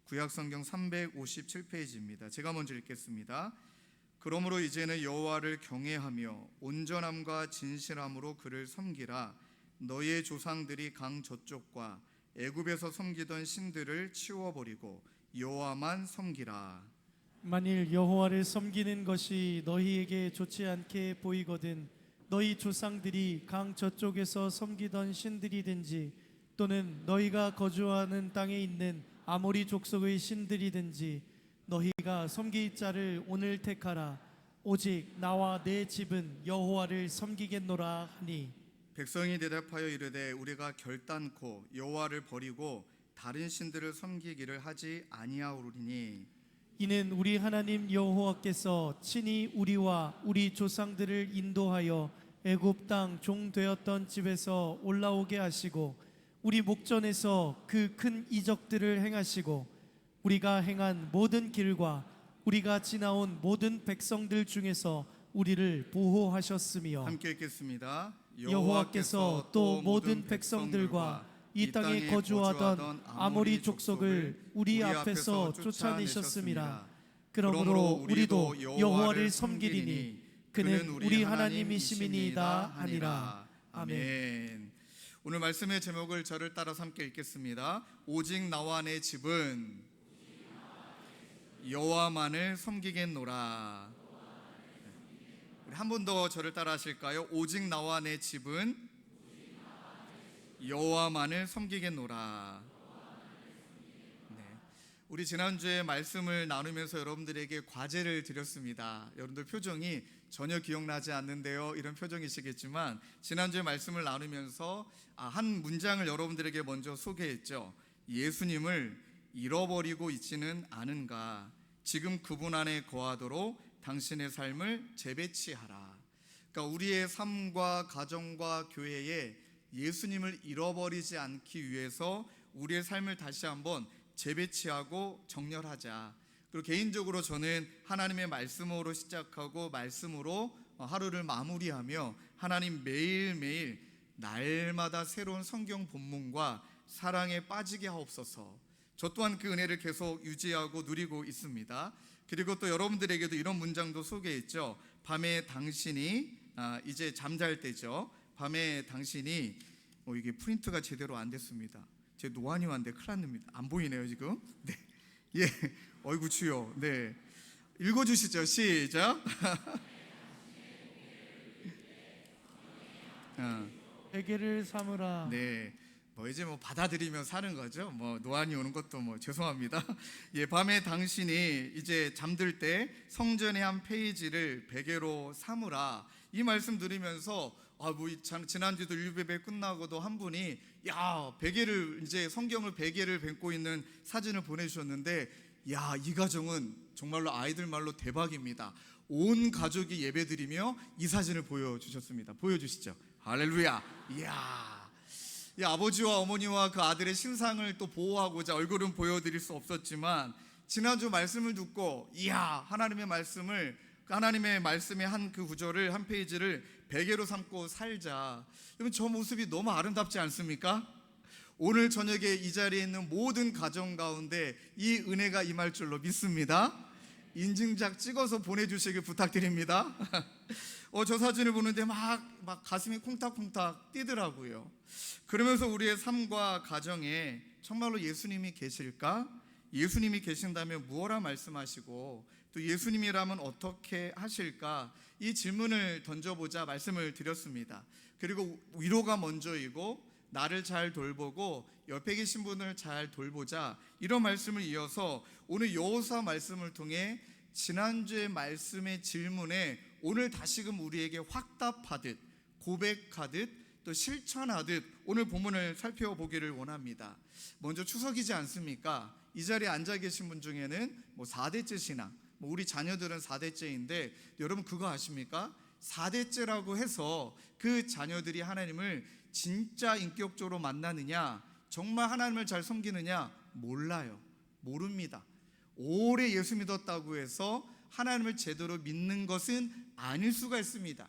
구약성경 357페이지입니다. 제가 먼저 읽겠습니다. 그러므로 이제는 여호와를 경외하며 온전함과 진실함으로 그를 섬기라. 너희의 조상들이 강 저쪽과 애굽에서 섬기던 신들을 치워버리고 여호와만 섬기라. 만일 여호와를 섬기는 것이 너희에게 좋지 않게 보이거든 너희 조상들이 강 저쪽에서 섬기던 신들이든지 또는 너희가 거주하는 땅에 있는 아모리 족속의 신들이든지 너희가 섬길 자를 오늘 택하라. 오직 나와 내 집은 여호와를 섬기겠노라 하니 백성이 대답하여 이르되 우리가 결단코 여호와를 버리고 다른 신들을 섬기기를 하지 아니하오리니 이는 우리 하나님 여호와께서 친히 우리와 우리 조상들을 인도하여 애굽 땅 종 되었던 집에서 올라오게 하시고 우리 목전에서 그 큰 이적들을 행하시고 우리가 행한 모든 길과 우리가 지나온 모든 백성들 중에서 우리를 보호하셨으며 함께 읽겠습니다. 여호와께서 또 모든 백성들과 이 땅에 거주하던 아모리 족속을 우리 앞에서 쫓아내셨음이라. 그러므로 우리도 여호와를 섬기리니 그는 우리 하나님이심이니이다 하니라. 아멘. 오늘 말씀의 제목을 저를 따라 함께 읽겠습니다. 오직 나와 내 집은 여호와만을 섬기겠노라. 우리 한 번 더 저를 따라 하실까요? 오직 나와 내 집은 여호와만을 섬기겠노라. 네. 우리 지난주에 말씀을 나누면서 여러분들에게 과제를 드렸습니다. 여러분들 표정이 전혀 기억나지 않는데요, 이런 표정이시겠지만 지난주에 말씀을 나누면서 한 문장을 여러분들에게 먼저 소개했죠. 예수님을 잃어버리고 있지는 않은가? 지금 그분 안에 거하도록 당신의 삶을 재배치하라. 그러니까 우리의 삶과 가정과 교회에 예수님을 잃어버리지 않기 위해서 우리의 삶을 다시 한번 재배치하고 정렬하자. 그리고 개인적으로 저는 하나님의 말씀으로 시작하고 말씀으로 하루를 마무리하며 하나님 매일매일 날마다 새로운 성경 본문과 사랑에 빠지게 하옵소서. 저 또한 그 은혜를 계속 유지하고 누리고 있습니다. 그리고 또 여러분들에게도 이런 문장도 소개했죠. 밤에 당신이 이제 잠잘 때죠. 밤에 당신이 이게 프린트가 제대로 안 됐습니다. 제 노안이 왔는데 큰일 났습니다. 안 보이네요 지금. 네, 예, 어이구 주여. 네, 읽어주시죠. 시작. 베개를 삼으라. 네. 이제 받아들이며 사는 거죠. 노안이 오는 것도 죄송합니다. 예, 밤에 당신이 이제 잠들 때 성전의 한 페이지를 베개로 삼으라. 이 말씀 들으면서 지난주도 일베베 끝나고도 한 분이 베개를 이제 성경을 베개를 뱉고 있는 사진을 보내주셨는데 이 가정은 정말로 아이들 말로 대박입니다. 온 가족이 예배드리며 이 사진을 보여주셨습니다. 보여주시죠. 할렐루야. 이야. 아버지와 어머니와 그 아들의 신상을 또 보호하고자 얼굴은 보여드릴 수 없었지만 지난주 말씀을 듣고 하나님의 말씀의 한 그 구절을 한 페이지를 베개로 삼고 살자. 여러분 저 모습이 너무 아름답지 않습니까? 오늘 저녁에 이 자리에 있는 모든 가정 가운데 이 은혜가 임할 줄로 믿습니다. 인증작 찍어서 보내주시길 부탁드립니다. 저 사진을 보는데 막 가슴이 콩닥콩닥 뛰더라고요. 그러면서 우리의 삶과 가정에 정말로 예수님이 계실까? 예수님이 계신다면 무엇라 말씀하시고 또 예수님이라면 어떻게 하실까? 이 질문을 던져보자 말씀을 드렸습니다. 그리고 위로가 먼저이고 나를 잘 돌보고 옆에 계신 분을 잘 돌보자, 이런 말씀을 이어서 오늘 여호수아 말씀을 통해 지난주의 말씀의 질문에 오늘 다시금 우리에게 확답하듯 고백하듯 또 실천하듯 오늘 본문을 살펴보기를 원합니다. 먼저 추석이지 않습니까? 이 자리에 앉아 계신 분 중에는 4대째 신앙, 우리 자녀들은 4대째인데 여러분 그거 아십니까? 4대째라고 해서 그 자녀들이 하나님을 진짜 인격적으로 만나느냐, 정말 하나님을 잘 섬기느냐 몰라요. 모릅니다. 오래 예수 믿었다고 해서 하나님을 제대로 믿는 것은 아닐 수가 있습니다.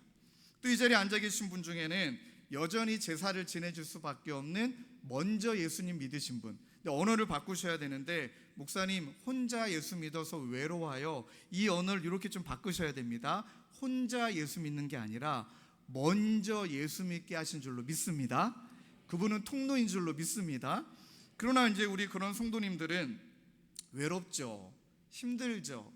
또 이 자리에 앉아 계신 분 중에는 여전히 제사를 지내줄 수밖에 없는 먼저 예수님 믿으신 분, 근데 언어를 바꾸셔야 되는데 목사님 혼자 예수 믿어서 외로워요. 이 언어를 이렇게 좀 바꾸셔야 됩니다. 혼자 예수 믿는 게 아니라 먼저 예수 믿게 하신 줄로 믿습니다. 그분은 통로인 줄로 믿습니다. 그러나 이제 우리 그런 성도님들은 외롭죠. 힘들죠.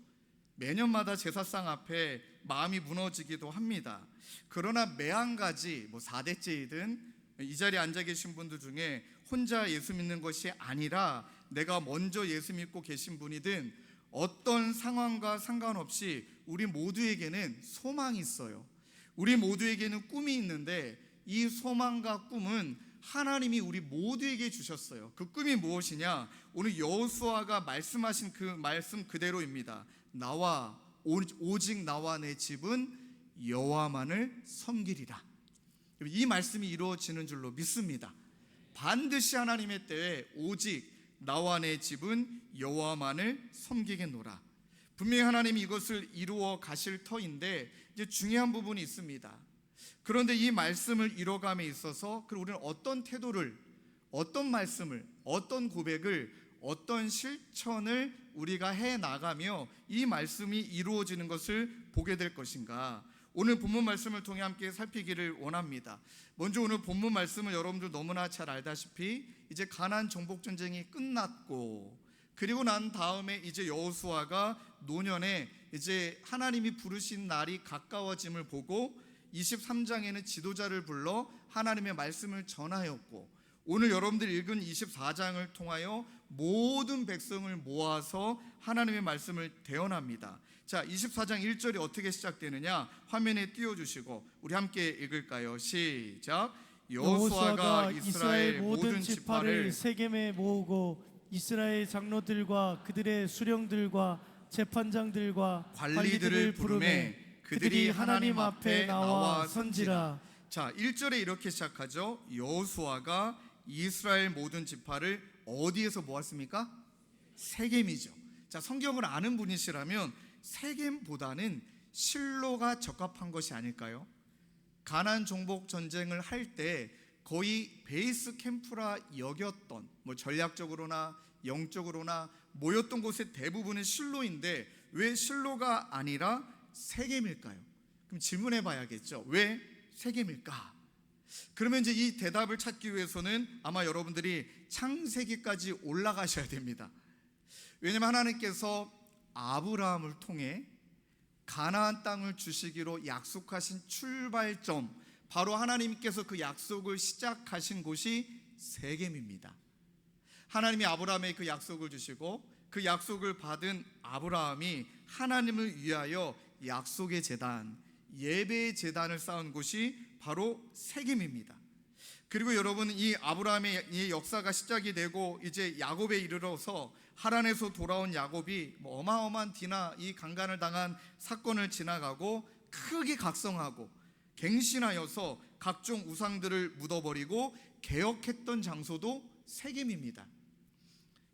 매년마다 제사상 앞에 마음이 무너지기도 합니다. 그러나 매 한 가지 4대째이든 이 자리에 앉아 계신 분들 중에 혼자 예수 믿는 것이 아니라 내가 먼저 예수 믿고 계신 분이든 어떤 상황과 상관없이 우리 모두에게는 소망이 있어요. 우리 모두에게는 꿈이 있는데 이 소망과 꿈은 하나님이 우리 모두에게 주셨어요. 그 꿈이 무엇이냐? 오늘 여호수아가 말씀하신 그 말씀 그대로입니다. 오직 나와 내 집은 여호와만을 섬기리라. 이 말씀이 이루어지는 줄로 믿습니다. 반드시 하나님의 때에 오직 나와 내 집은 여호와만을 섬기겠노라. 분명히 하나님이 이것을 이루어 가실 터인데 이제 중요한 부분이 있습니다. 그런데 이 말씀을 이뤄감에 있어서 우리는 어떤 태도를, 어떤 말씀을, 어떤 고백을, 어떤 실천을 우리가 해 나가며 이 말씀이 이루어지는 것을 보게 될 것인가? 오늘 본문 말씀을 통해 함께 살피기를 원합니다. 먼저 오늘 본문 말씀은 여러분들 너무나 잘 알다시피 이제 가나안 정복 전쟁이 끝났고 그리고 난 다음에 이제 여호수아가 노년에 이제 하나님이 부르신 날이 가까워짐을 보고 23장에는 지도자를 불러 하나님의 말씀을 전하였고 오늘 여러분들 읽은 24장을 통하여 모든 백성을 모아서 하나님의 말씀을 대언합니다. 자, 24장 1절이 어떻게 시작되느냐 화면에 띄워주시고 우리 함께 읽을까요? 시작. 여호수아가 이스라엘 모든 지파를 세겜에 모으고 이스라엘 장로들과 그들의 수령들과 재판장들과 관리들을 부르매 그들이 하나님 앞에 나와 선지라. 자, 1절에 이렇게 시작하죠. 여호수아가 이스라엘 모든 지파를 어디에서 모았습니까? 세겜이죠. 자, 성경을 아는 분이시라면 세겜보다는 실로가 적합한 것이 아닐까요? 가나안 정복 전쟁을 할 때 거의 베이스 캠프라 여겼던 전략적으로나 영적으로나 모였던 곳의 대부분은 실로인데 왜 실로가 아니라 세겜일까요? 그럼 질문해 봐야겠죠. 왜 세겜일까? 그러면 이제 이 대답을 찾기 위해서는 아마 여러분들이 창세기까지 올라가셔야 됩니다. 왜냐하면 하나님께서 아브라함을 통해 가나안 땅을 주시기로 약속하신 출발점, 바로 하나님께서 그 약속을 시작하신 곳이 세겜입니다. 하나님이 아브라함에게 그 약속을 주시고 그 약속을 받은 아브라함이 하나님을 위하여 약속의 제단, 예배의 제단을 쌓은 곳이 바로 세겜입니다. 그리고 여러분, 이 아브라함의 이 역사가 시작이 되고 이제 야곱에 이르러서 하란에서 돌아온 야곱이 어마어마한 디나 이 강간을 당한 사건을 지나가고 크게 각성하고 갱신하여서 각종 우상들을 묻어버리고 개혁했던 장소도 세겜입니다.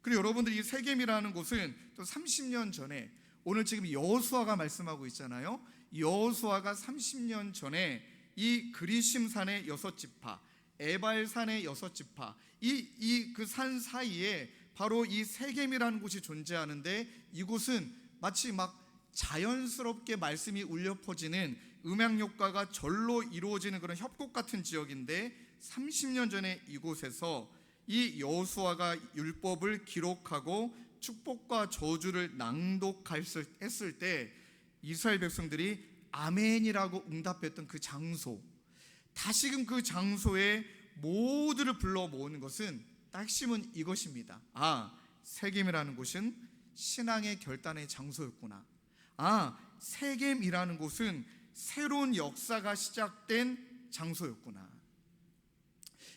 그리고 여러분들 이 세겜이라는 곳은 또 30년 전에 오늘 지금 여호수아가 말씀하고 있잖아요. 여호수아가 30년 전에 이 그리심산의 6지파, 에발산의 6지파, 이 그 산 사이에 바로 이 세겜이라는 곳이 존재하는데 이곳은 마치 막 자연스럽게 말씀이 울려 퍼지는 음향효과가 절로 이루어지는 그런 협곡 같은 지역인데 30년 전에 이곳에서 이 여호수아가 율법을 기록하고 축복과 저주를 낭독했을 때 이스라엘 백성들이 아멘이라고 응답했던 그 장소, 다시금 그 장소에 모두를 불러 모으는 것은 핵심은 이것입니다. 세겜이라는 곳은 신앙의 결단의 장소였구나. 세겜이라는 곳은 새로운 역사가 시작된 장소였구나.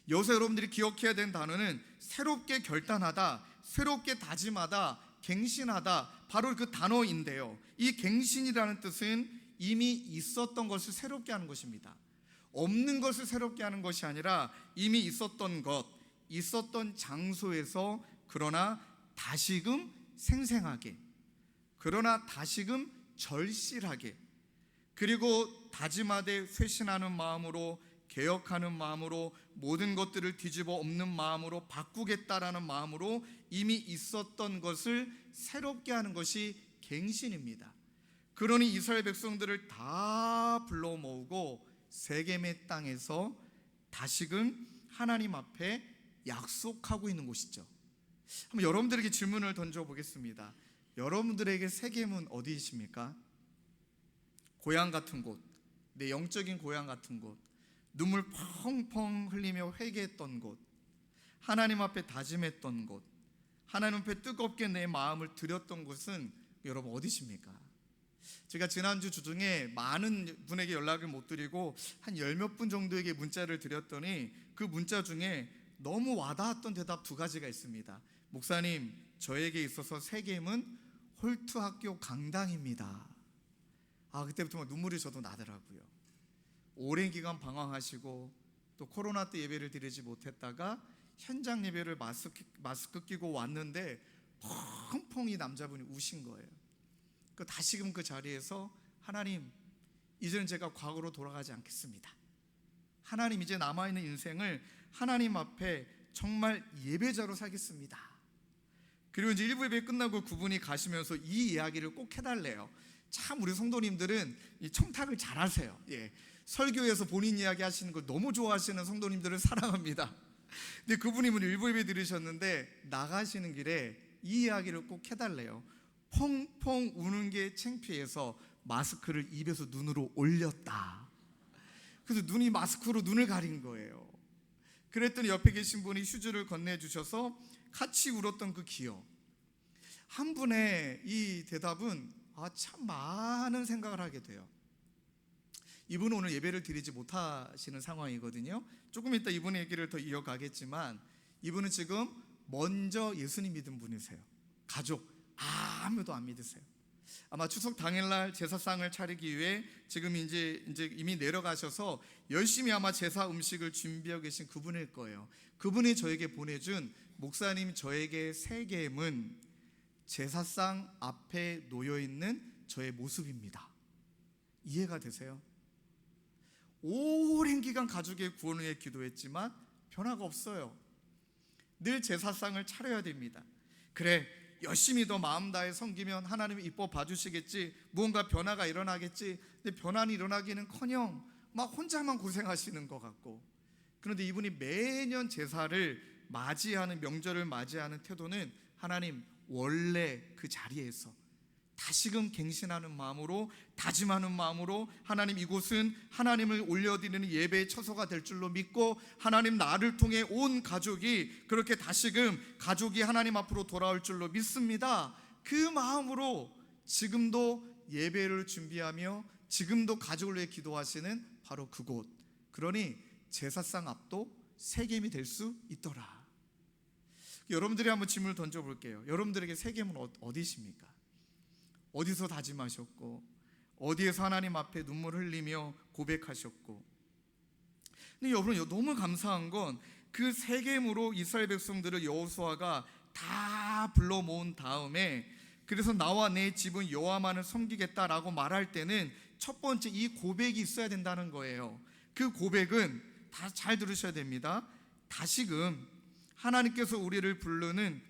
여기서 여러분들이 기억해야 되는 단어는 새롭게 결단하다, 새롭게 다짐하다, 갱신하다, 바로 그 단어인데요. 이 갱신이라는 뜻은 이미 있었던 것을 새롭게 하는 것입니다. 없는 것을 새롭게 하는 것이 아니라 이미 있었던 것, 있었던 장소에서 그러나 다시금 생생하게, 그러나 다시금 절실하게, 그리고 다짐하되 쇄신하는 마음으로 개혁하는 마음으로, 모든 것들을 뒤집어 엎는 마음으로, 바꾸겠다라는 마음으로 이미 있었던 것을 새롭게 하는 것이 갱신입니다. 그러니 이스라엘 백성들을 다 불러 모으고 세겜의 땅에서 다시금 하나님 앞에 약속하고 있는 곳이죠. 한번 여러분들에게 질문을 던져보겠습니다. 여러분들에게 세겜은 어디이십니까? 고향 같은 곳, 내 영적인 고향 같은 곳, 눈물 펑펑 흘리며 회개했던 곳, 하나님 앞에 다짐했던 곳, 하나님 앞에 뜨겁게 내 마음을 드렸던 곳은 여러분 어디십니까? 제가 지난주 주중에 많은 분에게 연락을 못 드리고 한 열 몇 분 정도에게 문자를 드렸더니 그 문자 중에 너무 와닿았던 대답 두 가지가 있습니다. 목사님, 저에게 있어서 세겜은 홀트학교 강당입니다. 그때부터 막 눈물이 저도 나더라고요. 오랜 기간 방황하시고 또 코로나 때 예배를 드리지 못했다가 현장 예배를 마스크 끼고 왔는데 펑펑 이 남자분이 우신 거예요. 다시금 그 자리에서 하나님, 이제는 제가 과거로 돌아가지 않겠습니다. 하나님, 이제 남아있는 인생을 하나님 앞에 정말 예배자로 살겠습니다. 그리고 이제 1부 예배 끝나고 그분이 가시면서 이 이야기를 꼭 해달래요. 참 우리 성도님들은 이 청탁을 잘하세요. 설교에서 본인 이야기 하시는 거 너무 좋아하시는 성도님들을 사랑합니다. 근데 그분이 1부 예배 들으셨는데 나가시는 길에 이 이야기를 꼭 해달래요. 펑펑 우는 게 창피해서 마스크를 입에서 눈으로 올렸다. 그래서 눈이 마스크로 눈을 가린 거예요. 그랬더니 옆에 계신 분이 휴지를 건네주셔서 같이 울었던 그 기억. 한 분의 이 대답은 참 많은 생각을 하게 돼요. 이분은 오늘 예배를 드리지 못하시는 상황이거든요. 조금 이따 이분의 얘기를 더 이어가겠지만 이분은 지금 먼저 예수님 믿은 분이세요. 가족 아무도 안 믿으세요. 아마 추석 당일날 제사상을 차리기 위해 지금 이제 이미 내려가셔서 열심히 아마 제사 음식을 준비하고 계신 그분일 거예요. 그분이 저에게 보내준 목사님, 저에게 세겜은 제사상 앞에 놓여있는 저의 모습입니다. 이해가 되세요? 오랜 기간 가족의 구원을 위해 기도했지만 변화가 없어요. 늘 제사상을 차려야 됩니다. 그래, 열심히 더 마음 다해 섬기면 하나님이 이뻐 봐주시겠지, 무언가 변화가 일어나겠지. 근데 변화는 일어나기는커녕 막 혼자만 고생하시는 것 같고. 그런데 이분이 매년 제사를 맞이하는, 명절을 맞이하는 태도는 하나님, 원래 그 자리에서 다시금 갱신하는 마음으로, 다짐하는 마음으로 하나님, 이곳은 하나님을 올려드리는 예배의 처소가 될 줄로 믿고 하나님, 나를 통해 온 가족이 그렇게 다시금 가족이 하나님 앞으로 돌아올 줄로 믿습니다. 그 마음으로 지금도 예배를 준비하며 지금도 가족을 위해 기도하시는 바로 그곳, 그러니 제사상 앞도 세겜이 될 수 있더라. 여러분들이 한번 질문을 던져볼게요. 여러분들에게 세겜은 어디십니까? 어디서 다짐하셨고, 어디에서 하나님 앞에 눈물 흘리며 고백하셨고. 근데 여러분, 너무 감사한 건 그 세겜으로 이스라엘 백성들을 여호수아가 다 불러 모은 다음에, 그래서 나와 내 집은 여호와만을 섬기겠다라고 말할 때는 첫 번째 이 고백이 있어야 된다는 거예요. 그 고백은 다 잘 들으셔야 됩니다. 다시금 하나님께서 우리를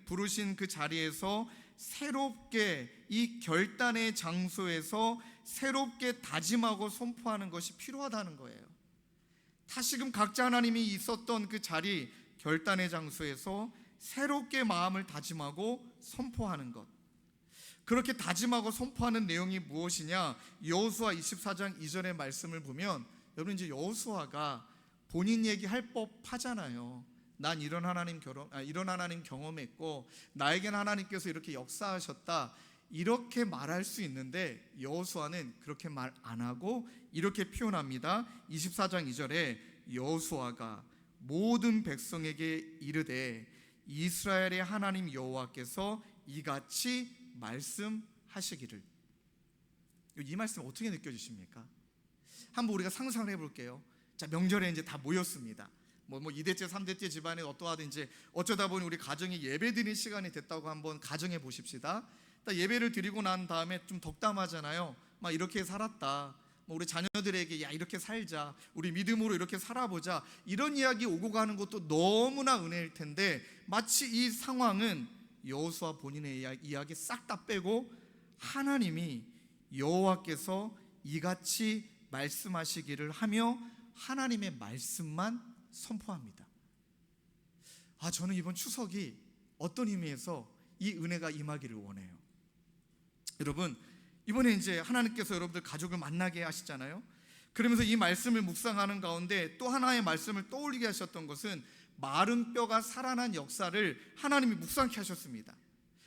부르신 그 자리에서 새롭게, 이 결단의 장소에서 새롭게 다짐하고 선포하는 것이 필요하다는 거예요. 다시금 각자 하나님이 있었던 그 자리, 결단의 장소에서 새롭게 마음을 다짐하고 선포하는 것. 그렇게 다짐하고 선포하는 내용이 무엇이냐? 여호수아 24장 2절의 말씀을 보면, 여러분, 이제 여호수아가 본인 얘기할 법하잖아요. 난 이런 하나님 경험했고 나에겐 하나님께서 이렇게 역사하셨다, 이렇게 말할 수 있는데 여호수아는 그렇게 말 안 하고 이렇게 표현합니다. 24장 2절에 여호수아가 모든 백성에게 이르되 이스라엘의 하나님 여호와께서 이같이 말씀하시기를. 이 말씀 어떻게 느껴지십니까? 한번 우리가 상상을 해볼게요. 자, 명절에 이제 다 모였습니다. 뭐 2대째 3대째 집안에 어떠하든지 어쩌다 보니 우리 가정이 예배 드리는 시간이 됐다고 한번 가정해 보십시다. 예배를 드리고 난 다음에 좀 덕담하잖아요. 막 이렇게 살았다, 뭐 우리 자녀들에게 야 이렇게 살자, 우리 믿음으로 이렇게 살아보자, 이런 이야기 오고 가는 것도 너무나 은혜일 텐데, 마치 이 상황은 여호수아 본인의 이야기 싹 다 빼고 하나님이 여호와께서 이같이 말씀하시기를 하며 하나님의 말씀만 선포합니다. 저는 이번 추석이 어떤 의미에서 이 은혜가 임하기를 원해요. 여러분, 이번에 이제 하나님께서 여러분들 가족을 만나게 하시잖아요. 그러면서 이 말씀을 묵상하는 가운데 또 하나의 말씀을 떠올리게 하셨던 것은 마른 뼈가 살아난 역사를 하나님이 묵상케 하셨습니다.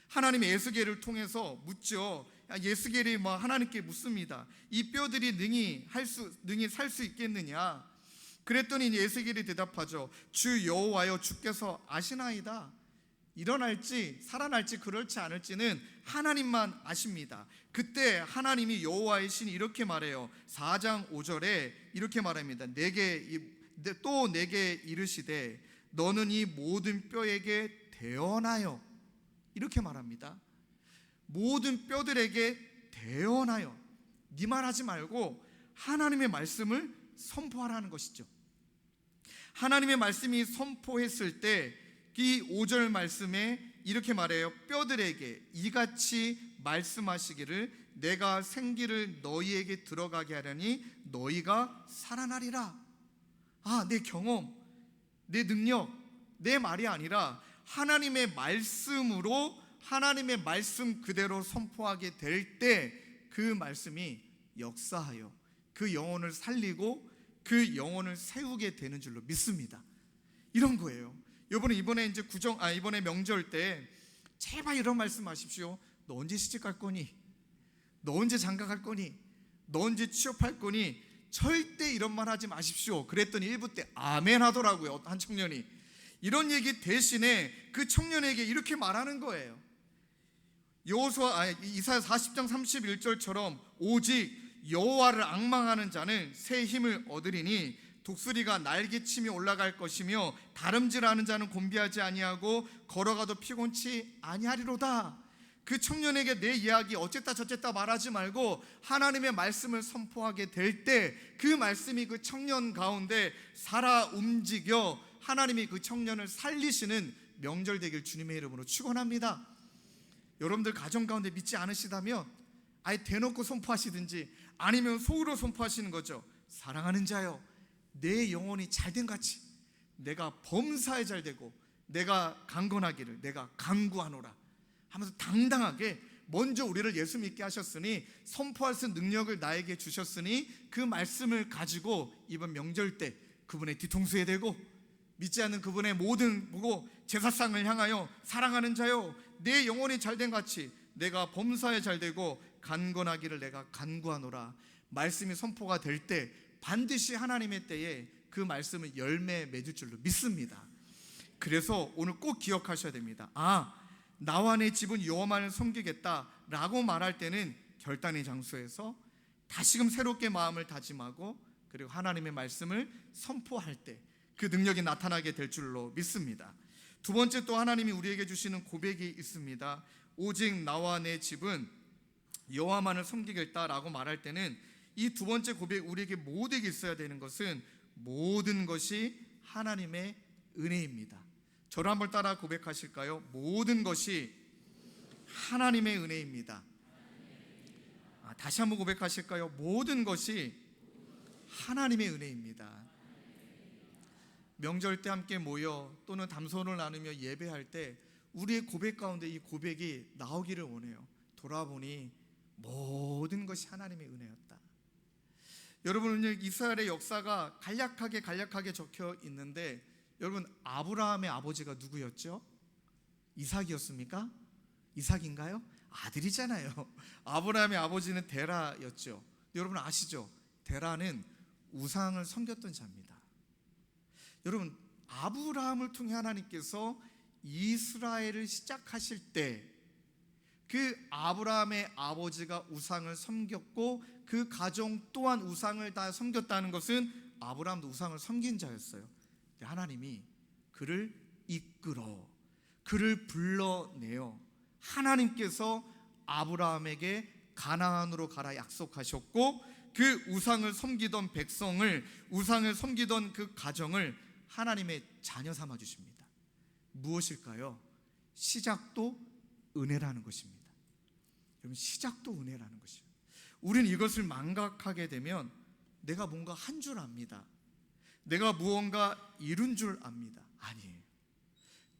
하나님이 에스겔을 통해서 묻죠. 에스겔이 하나님께 묻습니다. 이 뼈들이 능히 살 수 있겠느냐? 그랬더니 이제 에스겔이 대답하죠. 주 여호와여, 주께서 아시나이다. 일어날지 살아날지 그럴지 않을지는 하나님만 아십니다. 그때 하나님이 여호와의 신이 이렇게 말해요. 4장 5절에 이렇게 말합니다. 내게 이르시되 너는 이 모든 뼈에게 대언하여, 이렇게 말합니다. 모든 뼈들에게 대언하여, 네 말하지 말고 하나님의 말씀을 선포하라는 것이죠. 하나님의 말씀이 선포했을 때 이 5절 말씀에 이렇게 말해요. 뼈들에게 이같이 말씀하시기를 내가 생기를 너희에게 들어가게 하려니 너희가 살아나리라. 내 경험, 내 능력, 내 말이 아니라 하나님의 말씀으로, 하나님의 말씀 그대로 선포하게 될 때 그 말씀이 역사하여 그 영혼을 살리고 그 영혼을 세우게 되는 줄로 믿습니다. 이런 거예요. 이번에 이제 이번에 명절 때 제발 이런 말씀하십시오. 너 언제 시집 갈 거니? 너 언제 장가 갈 거니? 너 언제 취업할 거니? 절대 이런 말 하지 마십시오. 그랬더니 일부 때 아멘 하더라고요. 한 청년이 이런 얘기 대신에 그 청년에게 이렇게 말하는 거예요. 이사야 40장 31절처럼 오직 여호와를 앙망하는 자는 새 힘을 얻으리니 독수리가 날개치며 올라갈 것이며 다름질하는 자는 곤비하지 아니하고 걸어가도 피곤치 아니하리로다. 그 청년에게 내 이야기 어쨌다 저쨌다 말하지 말고 하나님의 말씀을 선포하게 될 때 그 말씀이 그 청년 가운데 살아 움직여 하나님이 그 청년을 살리시는 명절 되길 주님의 이름으로 축원합니다. 여러분들 가정 가운데 믿지 않으시다면 아예 대놓고 선포하시든지 아니면 속으로 선포하시는 거죠. 사랑하는 자여, 내 영혼이 잘된 같이 내가 범사에 잘되고 내가 강건하기를 내가 간구하노라 하면서 당당하게 먼저 우리를 예수 믿게 하셨으니 선포할 수 있는 능력을 나에게 주셨으니 그 말씀을 가지고 이번 명절 때 그분의 뒤통수에 대고 믿지 않는 그분의 모든 제사상을 향하여 사랑하는 자여, 내 영혼이 잘된 같이 내가 범사에 잘되고 간건하기를 내가 간구하노라. 말씀이 선포가 될 때 반드시 하나님의 때에 그 말씀은 열매 맺을 줄로 믿습니다. 그래서 오늘 꼭 기억하셔야 됩니다. 나와 내 집은 여호와만을 섬기겠다라고 말할 때는 결단의 장소에서 다시금 새롭게 마음을 다짐하고 그리고 하나님의 말씀을 선포할 때 그 능력이 나타나게 될 줄로 믿습니다. 두 번째, 또 하나님이 우리에게 주시는 고백이 있습니다. 오직 나와 내 집은 여호와만을 섬기겠다라고 말할 때는 이 두 번째 고백, 우리에게 모두에게 있어야 되는 것은 모든 것이 하나님의 은혜입니다. 저를 한번 따라 고백하실까요? 모든 것이 하나님의 은혜입니다. 다시 한번 고백하실까요? 모든 것이 하나님의 은혜입니다. 명절 때 함께 모여 또는 담소를 나누며 예배할 때 우리의 고백 가운데 이 고백이 나오기를 원해요. 돌아보니 모든 것이 하나님의 은혜였다. 여러분, 이스라엘의 역사가 간략하게 적혀 있는데, 여러분, 아브라함의 아버지가 누구였죠? 이삭이었습니까? 이삭인가요? 아들이잖아요. 아브라함의 아버지는 데라였죠. 여러분 아시죠? 데라는 우상을 섬겼던 자입니다. 여러분, 아브라함을 통해 하나님께서 이스라엘을 시작하실 때 그 아브라함의 아버지가 우상을 섬겼고 그 가정 또한 우상을 다 섬겼다는 것은 아브라함도 우상을 섬긴 자였어요. 근데 하나님이 그를 이끌어 그를 불러내어 하나님께서 아브라함에게 가나안으로 가라 약속하셨고 그 우상을 섬기던 백성을, 우상을 섬기던 그 가정을 하나님의 자녀 삼아 주십니다. 무엇일까요? 시작도 은혜라는 것입니다. 여러분, 시작도 은혜라는 것이에요. 우리는 이것을 망각하게 되면 내가 뭔가 한 줄 압니다. 내가 무언가 이룬 줄 압니다. 아니에요.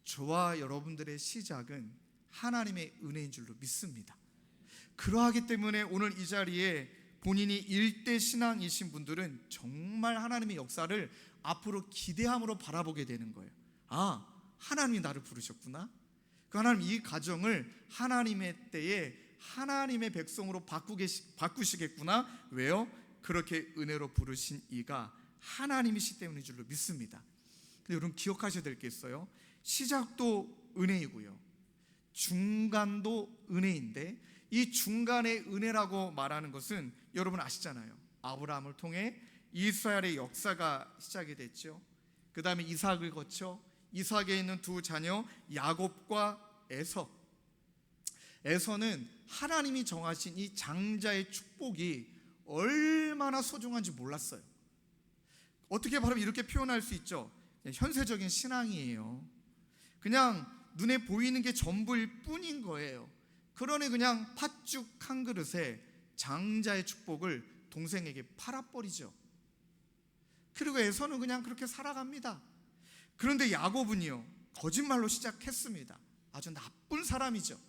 저와 여러분들의 시작은 하나님의 은혜인 줄로 믿습니다. 그러하기 때문에 오늘 이 자리에 본인이 일대 신앙이신 분들은 정말 하나님의 역사를 앞으로 기대함으로 바라보게 되는 거예요. 아, 하나님이 나를 부르셨구나. 그 하나님 이 가정을 하나님의 때에 하나님의 백성으로 바꾸시겠구나. 왜요? 그렇게 은혜로 부르신 이가 하나님이시 때문인 줄로 믿습니다. 근데 여러분 기억하셔야 될 게 있어요. 시작도 은혜이고요, 중간도 은혜인데, 이 중간의 은혜라고 말하는 것은 여러분 아시잖아요. 아브라함을 통해 이스라엘의 역사가 시작이 됐죠. 그 다음에 이삭을 거쳐 이삭에 있는 두 자녀 야곱과 에서. 에서는 하나님이 정하신 이 장자의 축복이 얼마나 소중한지 몰랐어요. 어떻게 말하면 이렇게 표현할 수 있죠. 현세적인 신앙이에요. 그냥 눈에 보이는 게 전부일 뿐인 거예요. 그러니 그냥 팥죽 한 그릇에 장자의 축복을 동생에게 팔아버리죠. 그리고 에서는 그냥 그렇게 살아갑니다. 그런데 야곱은요, 거짓말로 시작했습니다. 아주 나쁜 사람이죠.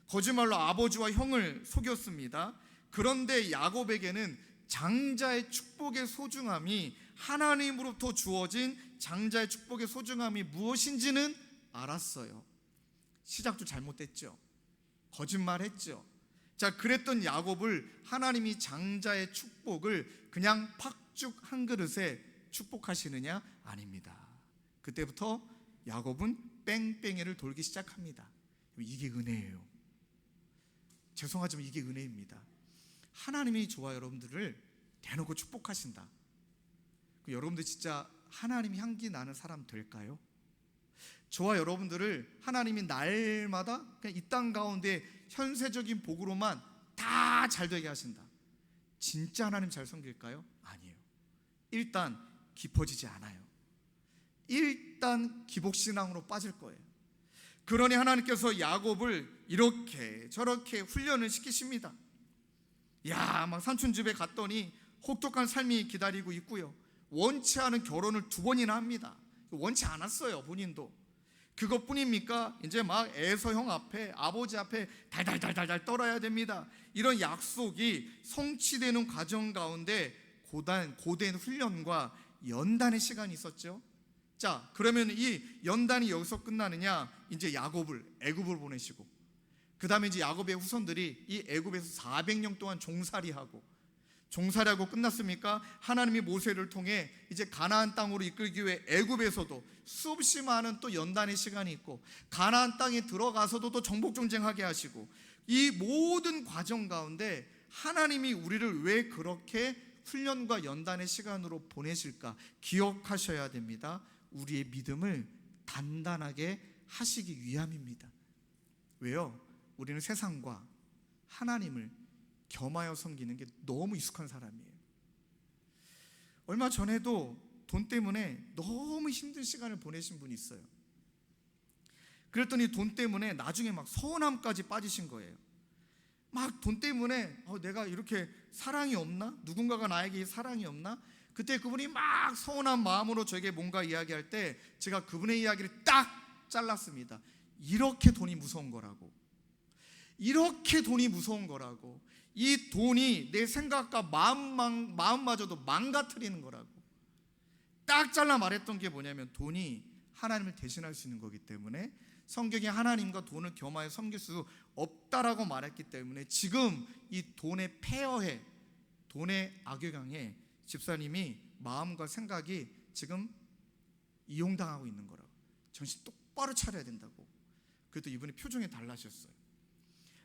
거짓말로 아버지와 형을 속였습니다. 그런데 야곱에게는 장자의 축복의 소중함이, 하나님으로부터 주어진 장자의 축복의 소중함이 무엇인지는 알았어요. 시작도 잘못됐죠. 거짓말했죠. 자, 그랬던 야곱을 하나님이 장자의 축복을 그냥 팥죽 한 그릇에 축복하시느냐? 아닙니다. 그때부터 야곱은 뺑뺑이를 돌기 시작합니다. 이게 은혜예요. 죄송하지만 이게 은혜입니다. 하나님이 저와 여러분들을 대놓고 축복하신다. 여러분들 진짜 하나님 향기 나는 사람 될까요? 저와 여러분들을 하나님이 날마다 그냥 이 땅 가운데 현세적인 복으로만 다 잘 되게 하신다. 진짜 하나님 잘 섬길까요? 아니에요. 일단 깊어지지 않아요. 일단 기복신앙으로 빠질 거예요. 그러니 하나님께서 야곱을 이렇게 저렇게 훈련을 시키십니다. 야, 막 삼촌집에 갔더니 혹독한 삶이 기다리고 있고요, 원치 않은 결혼을 2번이나 합니다. 원치 않았어요, 본인도. 그것뿐입니까? 이제 막 에서 형 앞에, 아버지 앞에 달달달달달 떨어야 됩니다. 이런 약속이 성취되는 과정 가운데 고된 훈련과 연단의 시간이 있었죠. 자, 그러면 이 연단이 여기서 끝나느냐? 이제 야곱을 애굽을 보내시고, 그 다음에 이제 야곱의 후손들이 이 애굽에서 400년 동안 종살이하고 끝났습니까? 하나님이 모세를 통해 이제 가나안 땅으로 이끌기 위해 애굽에서도 수없이 많은 또 연단의 시간이 있고, 가나안 땅에 들어가서도 또 정복 전쟁하게 하시고, 이 모든 과정 가운데 하나님이 우리를 왜 그렇게 훈련과 연단의 시간으로 보내실까 기억하셔야 됩니다. 우리의 믿음을 단단하게 하시기 위함입니다. 왜요? 우리는 세상과 하나님을 겸하여 섬기는 게 너무 익숙한 사람이에요. 얼마 전에도 돈 때문에 너무 힘든 시간을 보내신 분이 있어요. 그랬더니 돈 때문에 나중에 막 서운함까지 빠지신 거예요. 막 돈 때문에 내가 이렇게 사랑이 없나? 누군가가 나에게 사랑이 없나? 그때 그분이 막 서운한 마음으로 저에게 뭔가 이야기할 때 제가 그분의 이야기를 딱 잘랐습니다. 이렇게 돈이 무서운 거라고. 이렇게 돈이 무서운 거라고. 이 돈이 내 생각과 마음마저도 망가뜨리는 거라고. 딱 잘라 말했던 게 뭐냐면, 돈이 하나님을 대신할 수 있는 거기 때문에 성경에 하나님과 돈을 겸하여 섬길 수 없다라고 말했기 때문에 지금 이 돈의 폐허에, 돈의 악영향에 집사님이 마음과 생각이 지금 이용당하고 있는 거라고. 정신 똑바로 차려야 된다고. 그래도 이분이 표정이 달라졌어요.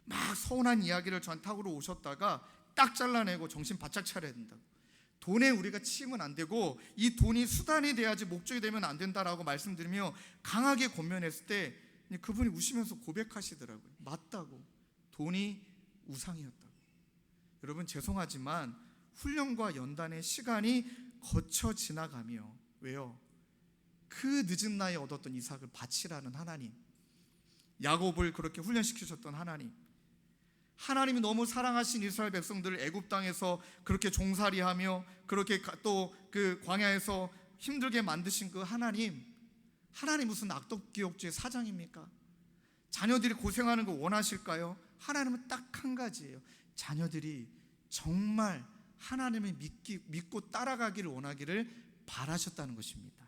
막 서운한 이야기를 저한테 하고 오셨다가 딱 잘라내고 정신 바짝 차려야 된다고. 돈에 우리가 치이면 안 되고, 이 돈이 수단이 돼야지 목적이 되면 안 된다라고 말씀드리며 강하게 권면했을 때 그분이 우시면서 고백하시더라고요. 맞다고. 돈이 우상이었다고. 여러분 죄송하지만 훈련과 연단의 시간이 거쳐 지나가며, 왜요? 그 늦은 나이에 얻었던 이삭을 바치라는 하나님, 야곱을 그렇게 훈련시키셨던 하나님, 하나님이 너무 사랑하신 이스라엘 백성들을 애굽 땅에서 그렇게 종살이하며 그렇게 또 그 광야에서 힘들게 만드신 그 하나님 무슨 악독기업주의 사장입니까? 자녀들이 고생하는 거 원하실까요? 하나님은 딱 한 가지예요. 자녀들이 정말 하나님을 믿고 따라가기를 원하기를 바라셨다는 것입니다.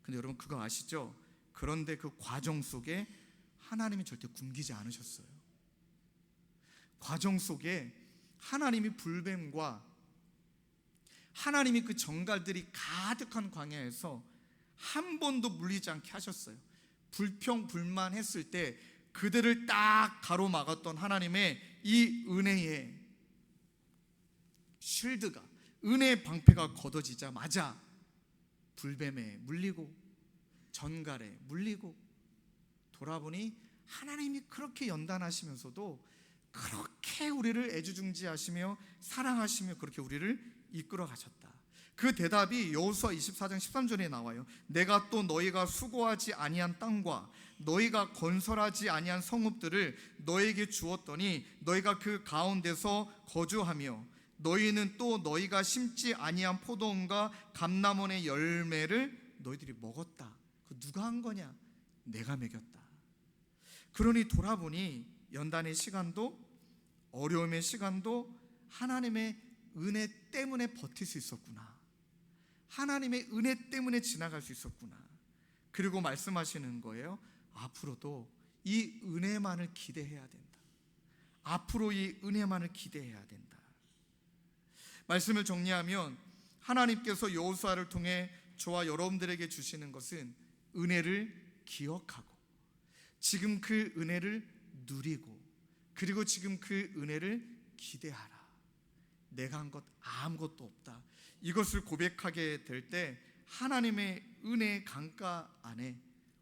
근데 여러분 그거 아시죠? 그런데 그 과정 속에 하나님이 절대 굶기지 않으셨어요. 과정 속에 하나님이 불뱀과 하나님이 그 정갈들이 가득한 광야에서 한 번도 물리지 않게 하셨어요. 불평불만했을 때 그들을 딱 가로막았던 하나님의 이 은혜의 쉴드가, 은혜의 방패가 걷어지자마자 불뱀에 물리고 전갈에 물리고, 돌아보니 하나님이 그렇게 연단하시면서도 그렇게 우리를 애지중지하시며 사랑하시며 그렇게 우리를 이끌어 가셨다. 그 대답이 여호수아 24장 13절에 나와요. 내가 또 너희가 수고하지 아니한 땅과 너희가 건설하지 아니한 성읍들을 너희에게 주었더니 너희가 그 가운데서 거주하며 너희는 또 너희가 심지 아니한 포도원과 감람원의 열매를 너희들이 먹었다. 그 누가 한 거냐? 내가 먹였다. 그러니 돌아보니 연단의 시간도 어려움의 시간도 하나님의 은혜 때문에 버틸 수 있었구나. 하나님의 은혜 때문에 지나갈 수 있었구나. 그리고 말씀하시는 거예요. 앞으로도 이 은혜만을 기대해야 된다. 앞으로 이 은혜만을 기대해야 된다. 말씀을 정리하면 하나님께서 여호수아를 통해 저와 여러분들에게 주시는 것은 은혜를 기억하고 지금 그 은혜를 누리고 그리고 지금 그 은혜를 기대하라. 내가 한 것 아무것도 없다. 이것을 고백하게 될 때 하나님의 은혜의 강가 안에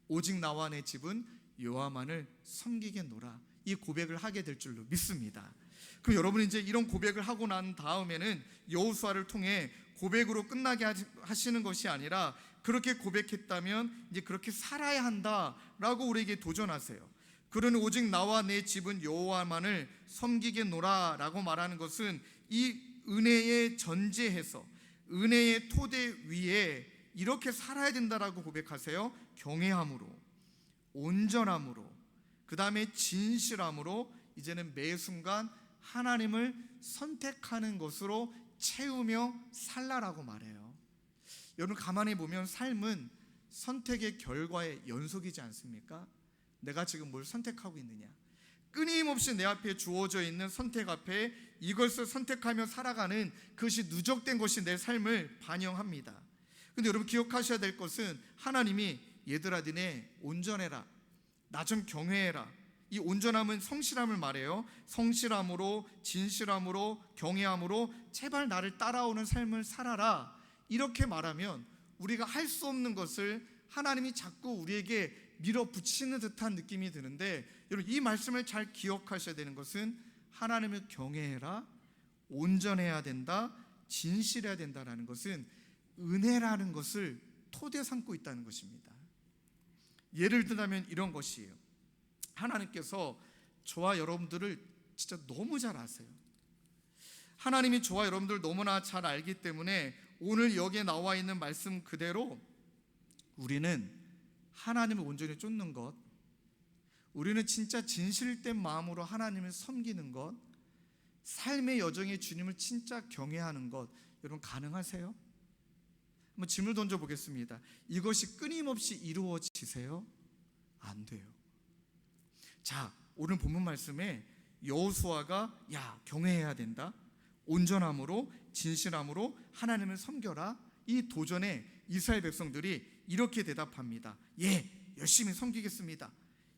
오직 나와 내 집은 여호와만을 섬기겠노라, 이 고백을 하게 될 줄로 믿습니다. 그럼 여러분이 이제 이런 고백을 하고 난 다음에는 여호수아를 통해 고백으로 끝나게 하시는 것이 아니라 그렇게 고백했다면 이제 그렇게 살아야 한다라고 우리에게 도전하세요. 그러니 오직 나와 내 집은 여호와만을 섬기겠노라 라고 말하는 것은 이 은혜의 전제해서 은혜의 토대 위에 이렇게 살아야 된다라고 고백하세요. 경외함으로, 온전함으로, 그 다음에 진실함으로 이제는 매 순간 하나님을 선택하는 것으로 채우며 살라라고 말해요. 여러분 가만히 보면 삶은 선택의 결과의 연속이지 않습니까? 내가 지금 뭘 선택하고 있느냐, 끊임없이 내 앞에 주어져 있는 선택 앞에 이것을 선택하며 살아가는 그것이 누적된 것이 내 삶을 반영합니다. 근데 여러분 기억하셔야 될 것은 하나님이 얘들아 니네 온전해라, 나 좀 경외해라. 이 온전함은 성실함을 말해요. 성실함으로, 진실함으로, 경외함으로 제발 나를 따라오는 삶을 살아라. 이렇게 말하면 우리가 할 수 없는 것을 하나님이 자꾸 우리에게 밀어붙이는 듯한 느낌이 드는데, 여러분 이 말씀을 잘 기억하셔야 되는 것은 하나님을 경외해라, 온전해야 된다, 진실해야 된다라는 것은 은혜라는 것을 토대 삼고 있다는 것입니다. 예를 들자면 이런 것이에요. 하나님께서 저와 여러분들을 진짜 너무 잘 아세요. 하나님이 저와 여러분들을 너무나 잘 알기 때문에 오늘 여기에 나와 있는 말씀 그대로 우리는 하나님을 온전히 쫓는 것, 우리는 진짜 진실된 마음으로 하나님을 섬기는 것, 삶의 여정에 주님을 진짜 경외하는 것, 여러분 가능하세요? 한번 질문 던져보겠습니다. 이것이 끊임없이 이루어지세요? 안 돼요. 자, 오늘 본문 말씀에 여호수아가 경외해야 된다, 온전함으로 진실함으로 하나님을 섬겨라, 이 도전에 이스라엘 백성들이 이렇게 대답합니다. 예, 열심히 섬기겠습니다.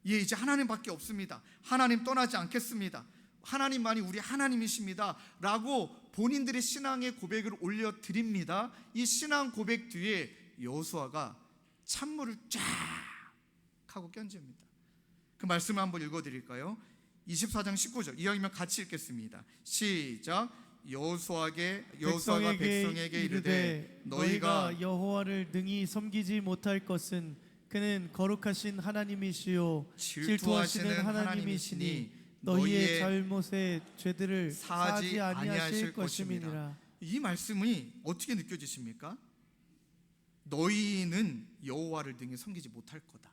예, 이제 하나님밖에 없습니다. 하나님 떠나지 않겠습니다. 하나님만이 우리 하나님이십니다 라고 본인들의 신앙의 고백을 올려드립니다. 이 신앙 고백 뒤에 여호수아가 찬물을 쫙 하고 껴집니다. 그 말씀을 한번 읽어드릴까요? 24장 19절 이왕이면 같이 읽겠습니다. 시작. 여호수아가 백성에게 이르되 너희가 여호와를 능히 섬기지 못할 것은 그는 거룩하신 하나님이시요 질투하시는 하나님이시니 너희의 잘못의 죄들을 사하지 아니하실 것임이니라. 이 말씀이 어떻게 느껴지십니까? 너희는 여호와를 능히 섬기지 못할 거다.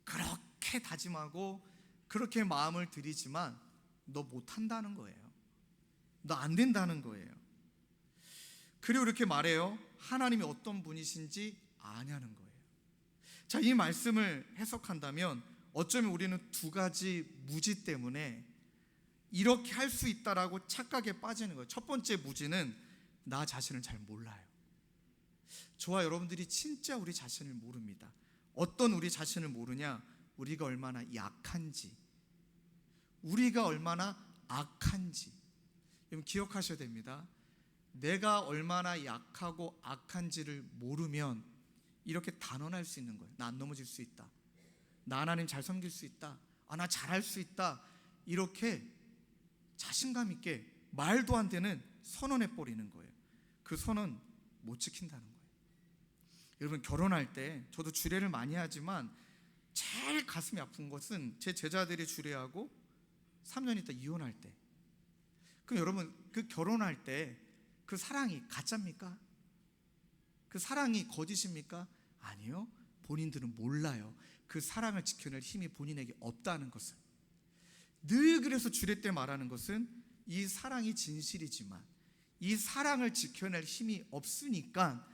그렇게 다짐하고 그렇게 마음을 들이지만 너 못한다는 거예요. 너 안 된다는 거예요. 그리고 이렇게 말해요. 하나님이 어떤 분이신지 아냐는 거예요. 자, 이 말씀을 해석한다면 어쩌면 우리는 두 가지 무지 때문에 이렇게 할 수 있다라고 착각에 빠지는 거예요. 첫 번째 무지는 나 자신을 잘 몰라요. 저와 여러분들이 진짜 우리 자신을 모릅니다. 어떤 우리 자신을 모르냐? 우리가 얼마나 약한지, 우리가 얼마나 악한지. 여러분 기억하셔야 됩니다. 내가 얼마나 약하고 악한지를 모르면 이렇게 단언할 수 있는 거예요. 나 안 넘어질 수 있다. 나 하나님 잘 섬길 수 있다. 나 잘할 수 있다. 이렇게 자신감 있게 말도 안 되는 선언해 버리는 거예요. 그 선언 못 지킨다는 거예요. 여러분 결혼할 때 저도 주례를 많이 하지만 제일 가슴이 아픈 것은 제 제자들이 주례하고 3년 있다 이혼할 때. 그럼 여러분 그 결혼할 때 그 사랑이 가짜입니까? 그 사랑이 거짓입니까? 아니요. 본인들은 몰라요. 그 사랑을 지켜낼 힘이 본인에게 없다는 것을. 늘 그래서 주례 때 말하는 것은 이 사랑이 진실이지만 이 사랑을 지켜낼 힘이 없으니까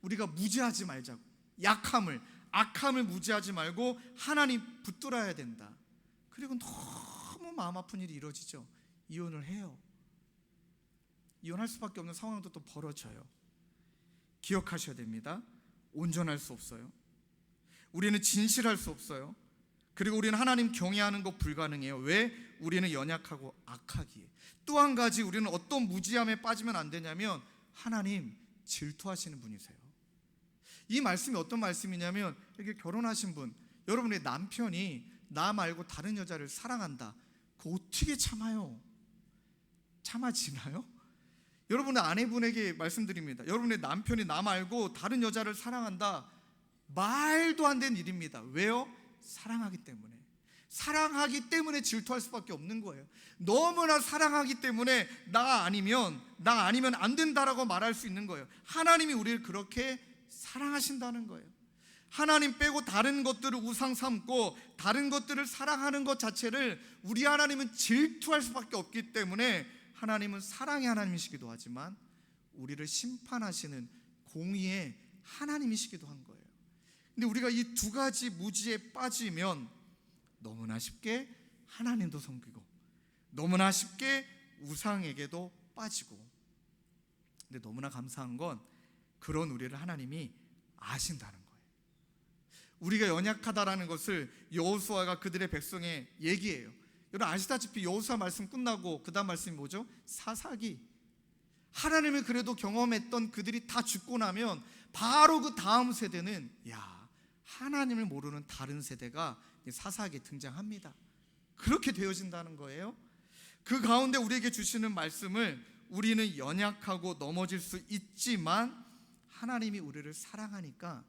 우리가 무지하지 말자고. 악함을 무지하지 말고 하나님 붙들어야 된다. 그리고 너무 마음 아픈 일이 이루어지죠. 이혼을 해요. 이혼할 수밖에 없는 상황도 또 벌어져요. 기억하셔야 됩니다. 온전할 수 없어요. 우리는 진실할 수 없어요. 그리고 우리는 하나님 경외하는 것 불가능해요. 왜? 우리는 연약하고 악하기에. 또 한 가지 우리는 어떤 무지함에 빠지면 안 되냐면 하나님 질투하시는 분이세요. 이 말씀이 어떤 말씀이냐면 이렇게 결혼하신 분, 여러분의 남편이 나 말고 다른 여자를 사랑한다. 그거 어떻게 참아요? 참아지나요? 여러분의 아내분에게 말씀드립니다. 여러분의 남편이 나 말고 다른 여자를 사랑한다. 말도 안 되는 일입니다. 왜요? 사랑하기 때문에. 사랑하기 때문에 질투할 수밖에 없는 거예요. 너무나 사랑하기 때문에 나 아니면 안 된다라고 말할 수 있는 거예요. 하나님이 우리를 그렇게 사랑하신다는 거예요. 하나님 빼고 다른 것들을 우상 삼고 다른 것들을 사랑하는 것 자체를 우리 하나님은 질투할 수밖에 없기 때문에 하나님은 사랑의 하나님이시기도 하지만 우리를 심판하시는 공의의 하나님이시기도 한 거예요. 근데 우리가 이 두 가지 무지에 빠지면 너무나 쉽게 하나님도 섬기고 너무나 쉽게 우상에게도 빠지고. 근데 너무나 감사한 건 그런 우리를 하나님이 아신다는 거예요. 우리가 연약하다라는 것을 여호수아가 그들의 백성에 얘기해요. 여러분 아시다시피 여호수아 말씀 끝나고 그 다음 말씀이 뭐죠? 사사기. 하나님을 그래도 경험했던 그들이 다 죽고 나면 바로 그 다음 세대는 하나님을 모르는 다른 세대가 사사기에 등장합니다. 그렇게 되어진다는 거예요. 그 가운데 우리에게 주시는 말씀을 우리는 연약하고 넘어질 수 있지만 하나님이 우리를 사랑하니까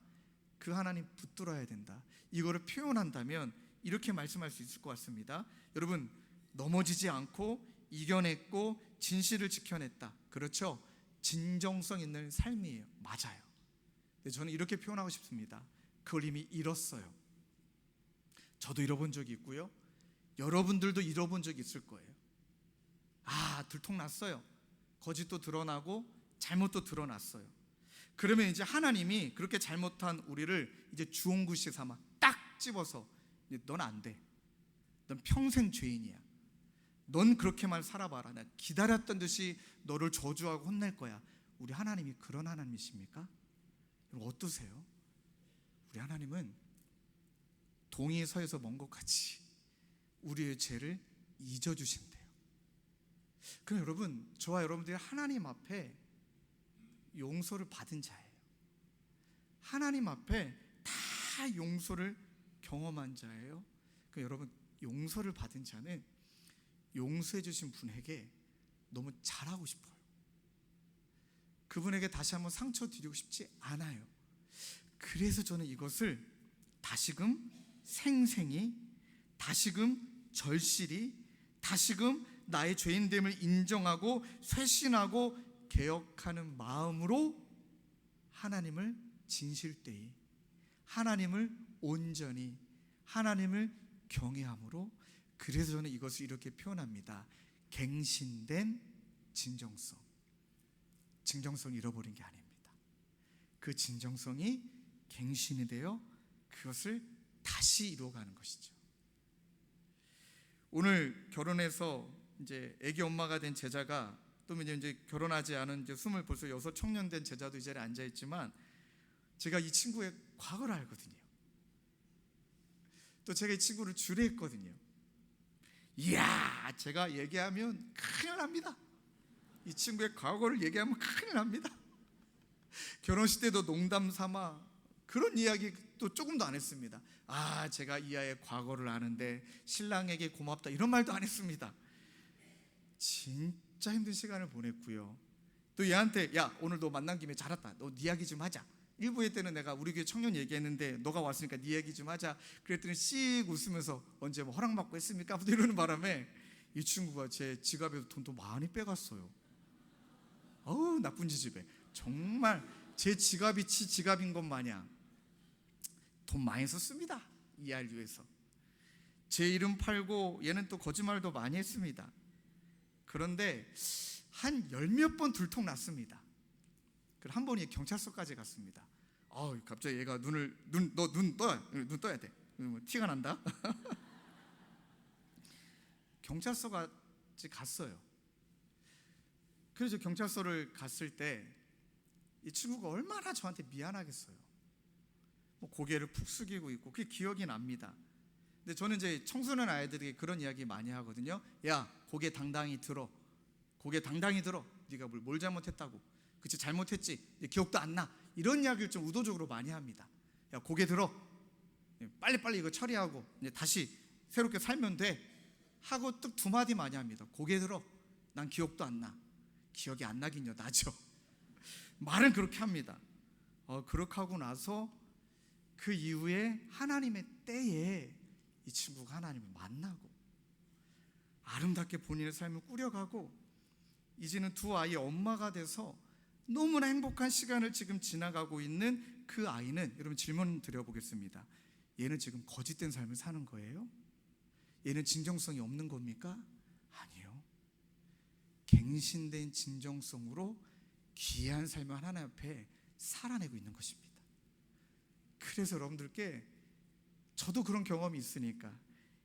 그 하나님 붙들어야 된다. 이거를 표현한다면 이렇게 말씀할 수 있을 것 같습니다. 여러분 넘어지지 않고 이겨냈고 진실을 지켜냈다. 그렇죠? 진정성 있는 삶이에요. 맞아요. 근데 저는 이렇게 표현하고 싶습니다. 그걸 이미 잃었어요. 저도 잃어본 적이 있고요. 여러분들도 잃어본 적이 있을 거예요. 들통났어요. 거짓도 드러나고 잘못도 드러났어요. 그러면 이제 하나님이 그렇게 잘못한 우리를 이제 주홍구시 삼아 딱 집어서 넌 안 돼. 넌 평생 죄인이야. 넌 그렇게만 살아봐라. 내가 기다렸던 듯이 너를 저주하고 혼낼 거야. 우리 하나님이 그런 하나님이십니까? 여러분 어떠세요? 우리 하나님은 동이 서에서 먼 것 같이 우리의 죄를 잊어주신대요. 그럼 여러분, 저와 여러분들이 하나님 앞에 용서를 받은 자예요. 하나님 앞에 다 용서를 경험한 자예요. 그럼 여러분, 용서를 받은 자는 용서해 주신 분에게 너무 잘하고 싶어요. 그분에게 다시 한번 상처 드리고 싶지 않아요. 그래서 저는 이것을 다시금 생생히, 다시금 절실히, 다시금 나의 죄인됨을 인정하고 쇄신하고 개혁하는 마음으로 하나님을 진실되이, 하나님을 온전히, 하나님을 경외함으로, 그래서 저는 이것을 이렇게 표현합니다. 갱신된 진정성. 진정성을 잃어버린 게 아닙니다. 그 진정성이 갱신이 되어 그것을 다시 이루어가는 것이죠. 오늘 결혼해서 이제 아기 엄마가 된 제자가, 또 이제 결혼하지 않은 이제 20 벌써 6 청년 된 제자도 이 자리에 앉아 있지만, 제가 이 친구의 과거를 알거든요. 또 제가 이 친구를 주례했거든요. 이야, 제가 얘기하면 큰일 납니다. 이 친구의 과거를 얘기하면 큰일 납니다. 결혼식 때도 농담 삼아 그런 이야기 또 조금도 안 했습니다. 아, 제가 이 아이의 과거를 아는데 신랑에게 고맙다, 이런 말도 안 했습니다. 진짜 힘든 시간을 보냈고요. 또 얘한테, 야, 오늘 너 만난 김에 잘 왔다, 너 네 이야기 좀 하자. 일부회 때는 내가 우리 교회 청년 얘기했는데 너가 왔으니까 네 얘기 좀 하자. 그랬더니 씩 웃으면서 언제 뭐 허락받고 했습니까? 이러는 바람에 이 친구가 제 지갑에서 돈도 많이 빼갔어요. 어우, 나쁜 지집애. 정말 제 지갑이 지 지갑인 것 마냥 돈 많이 썼습니다. 이 아이를 위해서. 제 이름 팔고 얘는 또 거짓말도 많이 했습니다. 그런데 한 10몇 번 들통 났습니다. 그리고 한 번이 경찰서까지 갔습니다. 갑자기 얘가 눈 떠야 돼. 티가 난다. 경찰서까지 갔어요. 그래서 경찰서를 갔을 때 이 친구가 얼마나 저한테 미안하겠어요. 고개를 푹 숙이고 있고, 그게 기억이 납니다. 근데 저는 이제 청소년 아이들에게 그런 이야기 많이 하거든요. 야, 고개 당당히 들어. 고개 당당히 들어. 네가 뭘 잘못했다고. 그치, 잘못했지. 기억도 안 나. 이런 이야기를 좀 의도적으로 많이 합니다. 야, 고개 들어. 빨리빨리 이거 처리하고 이제 다시 새롭게 살면 돼. 하고 딱 2마디 많이 합니다. 고개 들어. 난 기억도 안 나. 기억이 안 나긴요, 나죠. 말은 그렇게 합니다. 그렇게 하고 나서 그 이후에 하나님의 때에 이 친구가 하나님을 만나고 아름답게 본인의 삶을 꾸려가고, 이제는 2 아이의 엄마가 돼서 너무나 행복한 시간을 지금 지나가고 있는 그 아이는, 여러분 질문 드려보겠습니다. 얘는 지금 거짓된 삶을 사는 거예요? 얘는 진정성이 없는 겁니까? 아니요. 갱신된 진정성으로 귀한 삶을 하나님 앞에 살아내고 있는 것입니다. 그래서 여러분들께, 저도 그런 경험이 있으니까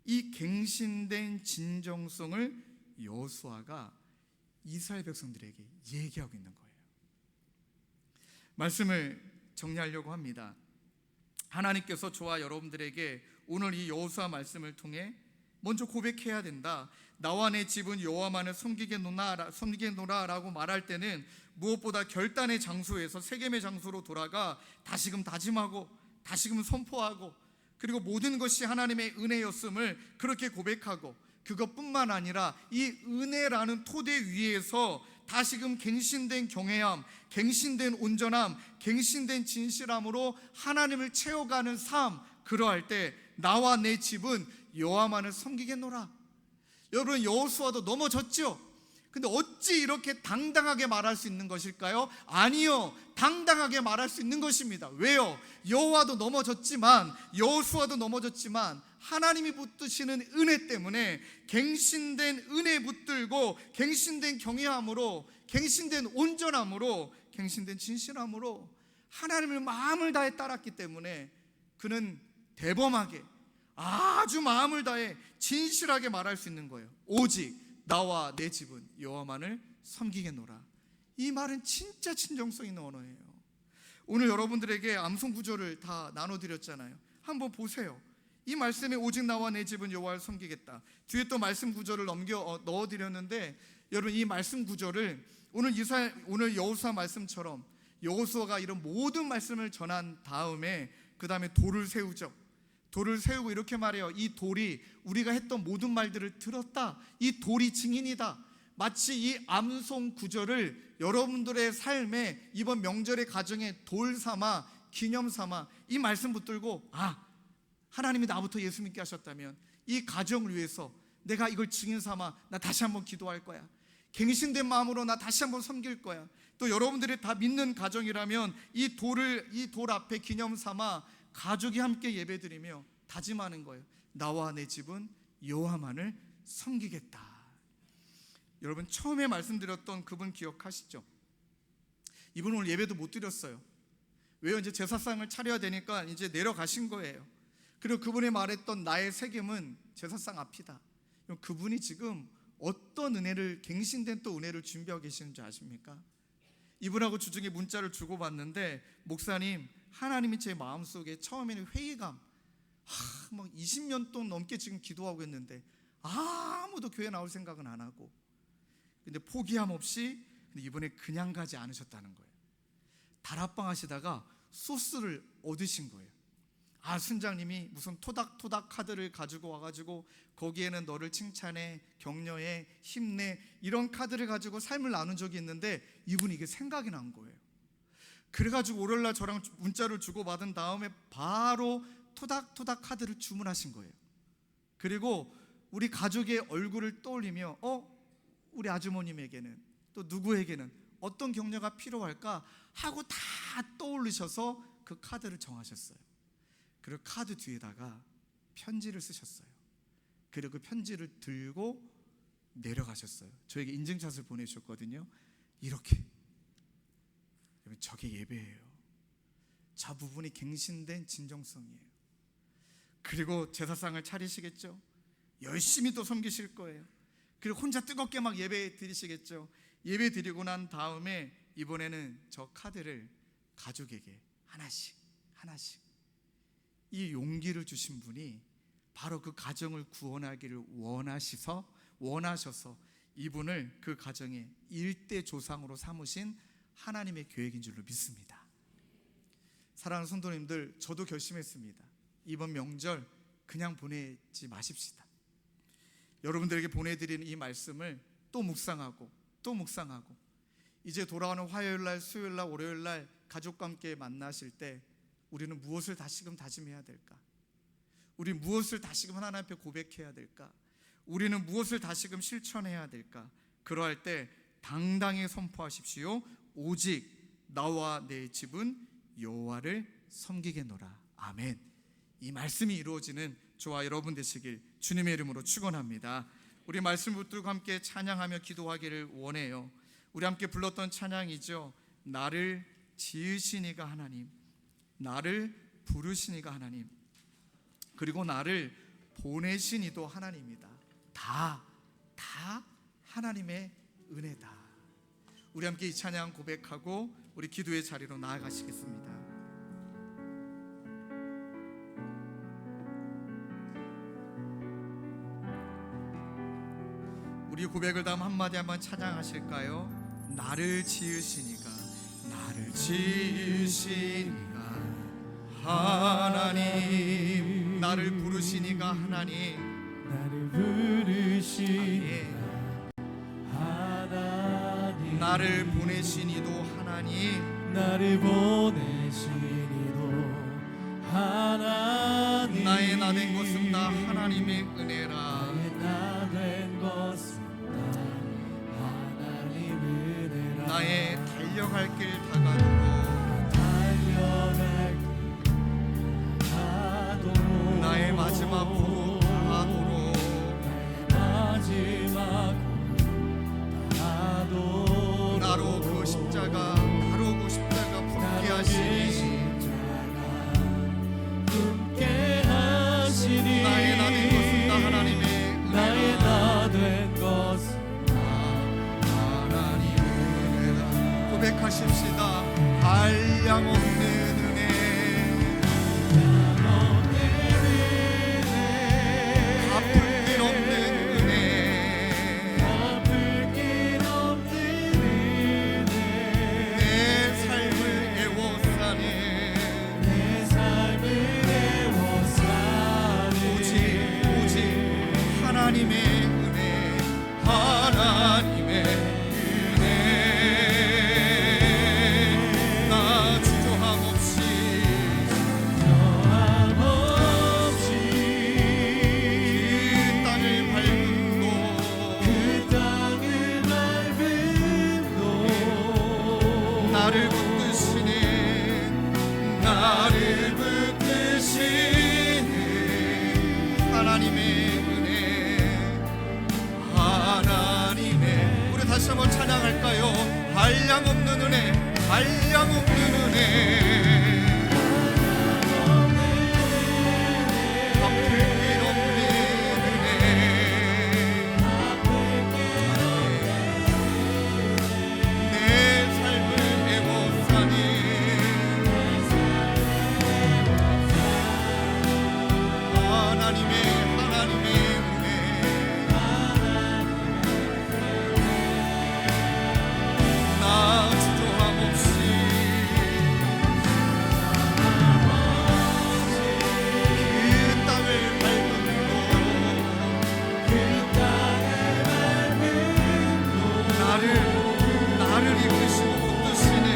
이 갱신된 진정성을 여호수아가 이스라엘 백성들에게 얘기하고 있는 거예요. 말씀을 정리하려고 합니다. 하나님께서 저와 여러분들에게 오늘 이 여호수아 말씀을 통해 먼저 고백해야 된다. 나와 내 집은 여호와만을 섬기겠노라 라고 말할 때는 무엇보다 결단의 장소에서 세겜의 장소로 돌아가 다시금 다짐하고 다시금 선포하고, 그리고 모든 것이 하나님의 은혜였음을 그렇게 고백하고, 그것뿐만 아니라 이 은혜라는 토대 위에서 다시금 갱신된 경외함, 갱신된 온전함, 갱신된 진실함으로 하나님을 채워가는 삶, 그러할 때 나와 내 집은 여호와만을 섬기겠노라. 여러분, 여호수아도 넘어졌죠? 근데 어찌 이렇게 당당하게 말할 수 있는 것일까요? 아니요, 당당하게 말할 수 있는 것입니다. 왜요? 여호와도 넘어졌지만, 여호수아도 넘어졌지만 하나님이 붙드시는 은혜 때문에 갱신된 은혜 붙들고, 갱신된 경외함으로, 갱신된 온전함으로, 갱신된 진실함으로 하나님을 마음을 다해 따랐기 때문에 그는 대범하게, 아주 마음을 다해 진실하게 말할 수 있는 거예요. 오직 나와 내 집은 여호와만을 섬기겠노라. 이 말은 진짜 진정성 있는 언어예요. 오늘 여러분들에게 암송 구절을 다 나눠드렸잖아요. 한번 보세요. 이 말씀에 오직 나와 내 집은 여호와를 섬기겠다. 뒤에 또 말씀 구절을 넣어드렸는데, 여러분 이 말씀 구절을 오늘 여호수아 말씀처럼 여호수아가 이런 모든 말씀을 전한 다음에 그 다음에 돌을 세우죠. 돌을 세우고 이렇게 말해요. 이 돌이 우리가 했던 모든 말들을 들었다. 이 돌이 증인이다. 마치 이 암송 구절을 여러분들의 삶에 이번 명절의 가정에 돌 삼아 기념 삼아 이 말씀 붙들고, 하나님이 나부터 예수 믿게 하셨다면 이 가정을 위해서 내가 이걸 증인 삼아 나 다시 한번 기도할 거야. 갱신된 마음으로 나 다시 한번 섬길 거야. 또 여러분들이 다 믿는 가정이라면 이 돌 앞에 기념 삼아 가족이 함께 예배드리며 다짐하는 거예요. 나와 내 집은 여호와만을 섬기겠다. 여러분, 처음에 말씀드렸던 그분 기억하시죠? 이분 오늘 예배도 못 드렸어요. 왜요? 이제 제사상을 차려야 되니까 이제 내려가신 거예요. 그리고 그분이 말했던 나의 책임은 제사상 앞이다. 그분이 지금 어떤 은혜를, 갱신된 또 은혜를 준비하고 계시는 줄 아십니까? 이분하고 주중에 문자를 주고받는데, 목사님, 하나님이 제 마음속에 처음에는 회의감, 막 20년 동안 넘게 지금 기도하고 있는데 아무도 교회 나올 생각은 안 하고, 근데 포기함 없이, 근데 이번에 그냥 가지 않으셨다는 거예요. 다락방 하시다가 소스를 얻으신 거예요. 순장님이 무슨 토닥토닥 카드를 가지고 와가지고 거기에는 너를 칭찬해, 격려해, 힘내, 이런 카드를 가지고 삶을 나눈 적이 있는데 이분이 이게 생각이 난 거예요. 그래가지고 월요일날 저랑 문자를 주고받은 다음에 바로 토닥토닥 카드를 주문하신 거예요. 그리고 우리 가족의 얼굴을 떠올리며 우리 아주머님에게는, 또 누구에게는 어떤 격려가 필요할까 하고 다 떠올리셔서 그 카드를 정하셨어요. 그리고 카드 뒤에다가 편지를 쓰셨어요. 그리고 그 편지를 들고 내려가셨어요. 저에게 인증샷을 보내주셨거든요. 이렇게. 저게 예배예요. 저 부분이 갱신된 진정성이에요. 그리고 제사상을 차리시겠죠. 열심히 또 섬기실 거예요. 그리고 혼자 뜨겁게 막 예배 드리시겠죠. 예배 드리고 난 다음에 이번에는 저 카드를 가족에게 하나씩 이 용기를 주신 분이 바로 그 가정을 구원하기를 원하셔서 이분을 그 가정의 일대 조상으로 삼으신 하나님의 계획인 줄로 믿습니다. 사랑하는 성도님들, 저도 결심했습니다. 이번 명절 그냥 보내지 마십시다. 여러분들에게 보내드리는 이 말씀을 또 묵상하고 이제 돌아오는 화요일날, 수요일날, 월요일날 가족과 함께 만나실 때 우리는 무엇을 다시금 다짐해야 될까? 우리 무엇을 다시금 하나님 앞에 고백해야 될까? 우리는 무엇을 다시금 실천해야 될까? 그러할 때 당당히 선포하십시오. 오직 나와 내 집은 여호와를 섬기겠노라. 아멘. 이 말씀이 이루어지는 저와 여러분 되시길 주님의 이름으로 축원합니다. 우리 말씀 붙들고 함께 찬양하며 기도하기를 원해요. 우리 함께 불렀던 찬양이죠. 나를 지으신 이가 하나님, 나를 부르신 이가 하나님, 그리고 나를 보내신 이도 하나님이다. 다 하나님의 은혜다. 우리 함께 이 찬양 고백하고 우리 기도의 자리로 나아가시겠습니다. 우리 고백을 다음 한마디 한번 찬양하실까요? 나를 지으시니가 하나님, 나를 부르시니가 하나님, 나를 부르시니가 하나님, 나를 보내시니도 하나님, 나를 보내시니도 하나님, 나의 나 된 것은 다 하나님의 은혜라. 나의 나 된 것은 다 하나님 은혜라. 나의 달려갈 길 다가도록 나의 마지막 후 다하도록 나로 그 십자가 품게 하시니 나의 나 된 것은 다 하나님의 나의 나 된 것은 다 하나님의 은혜라. 고백하십시다. 한량없는 은혜, 갚을 길 없는 은혜, 내 삶을 애워싸네. 오직 하나님의 은혜, 하나님의 한량없는 은혜, 한량없는 은혜, 갚을 길 없는 은혜, 내 삶을 메워싸니 하나님의 은혜, 나 주저함 없이 그 땅을 밟음으로 나를 이끄시고 붙드시네,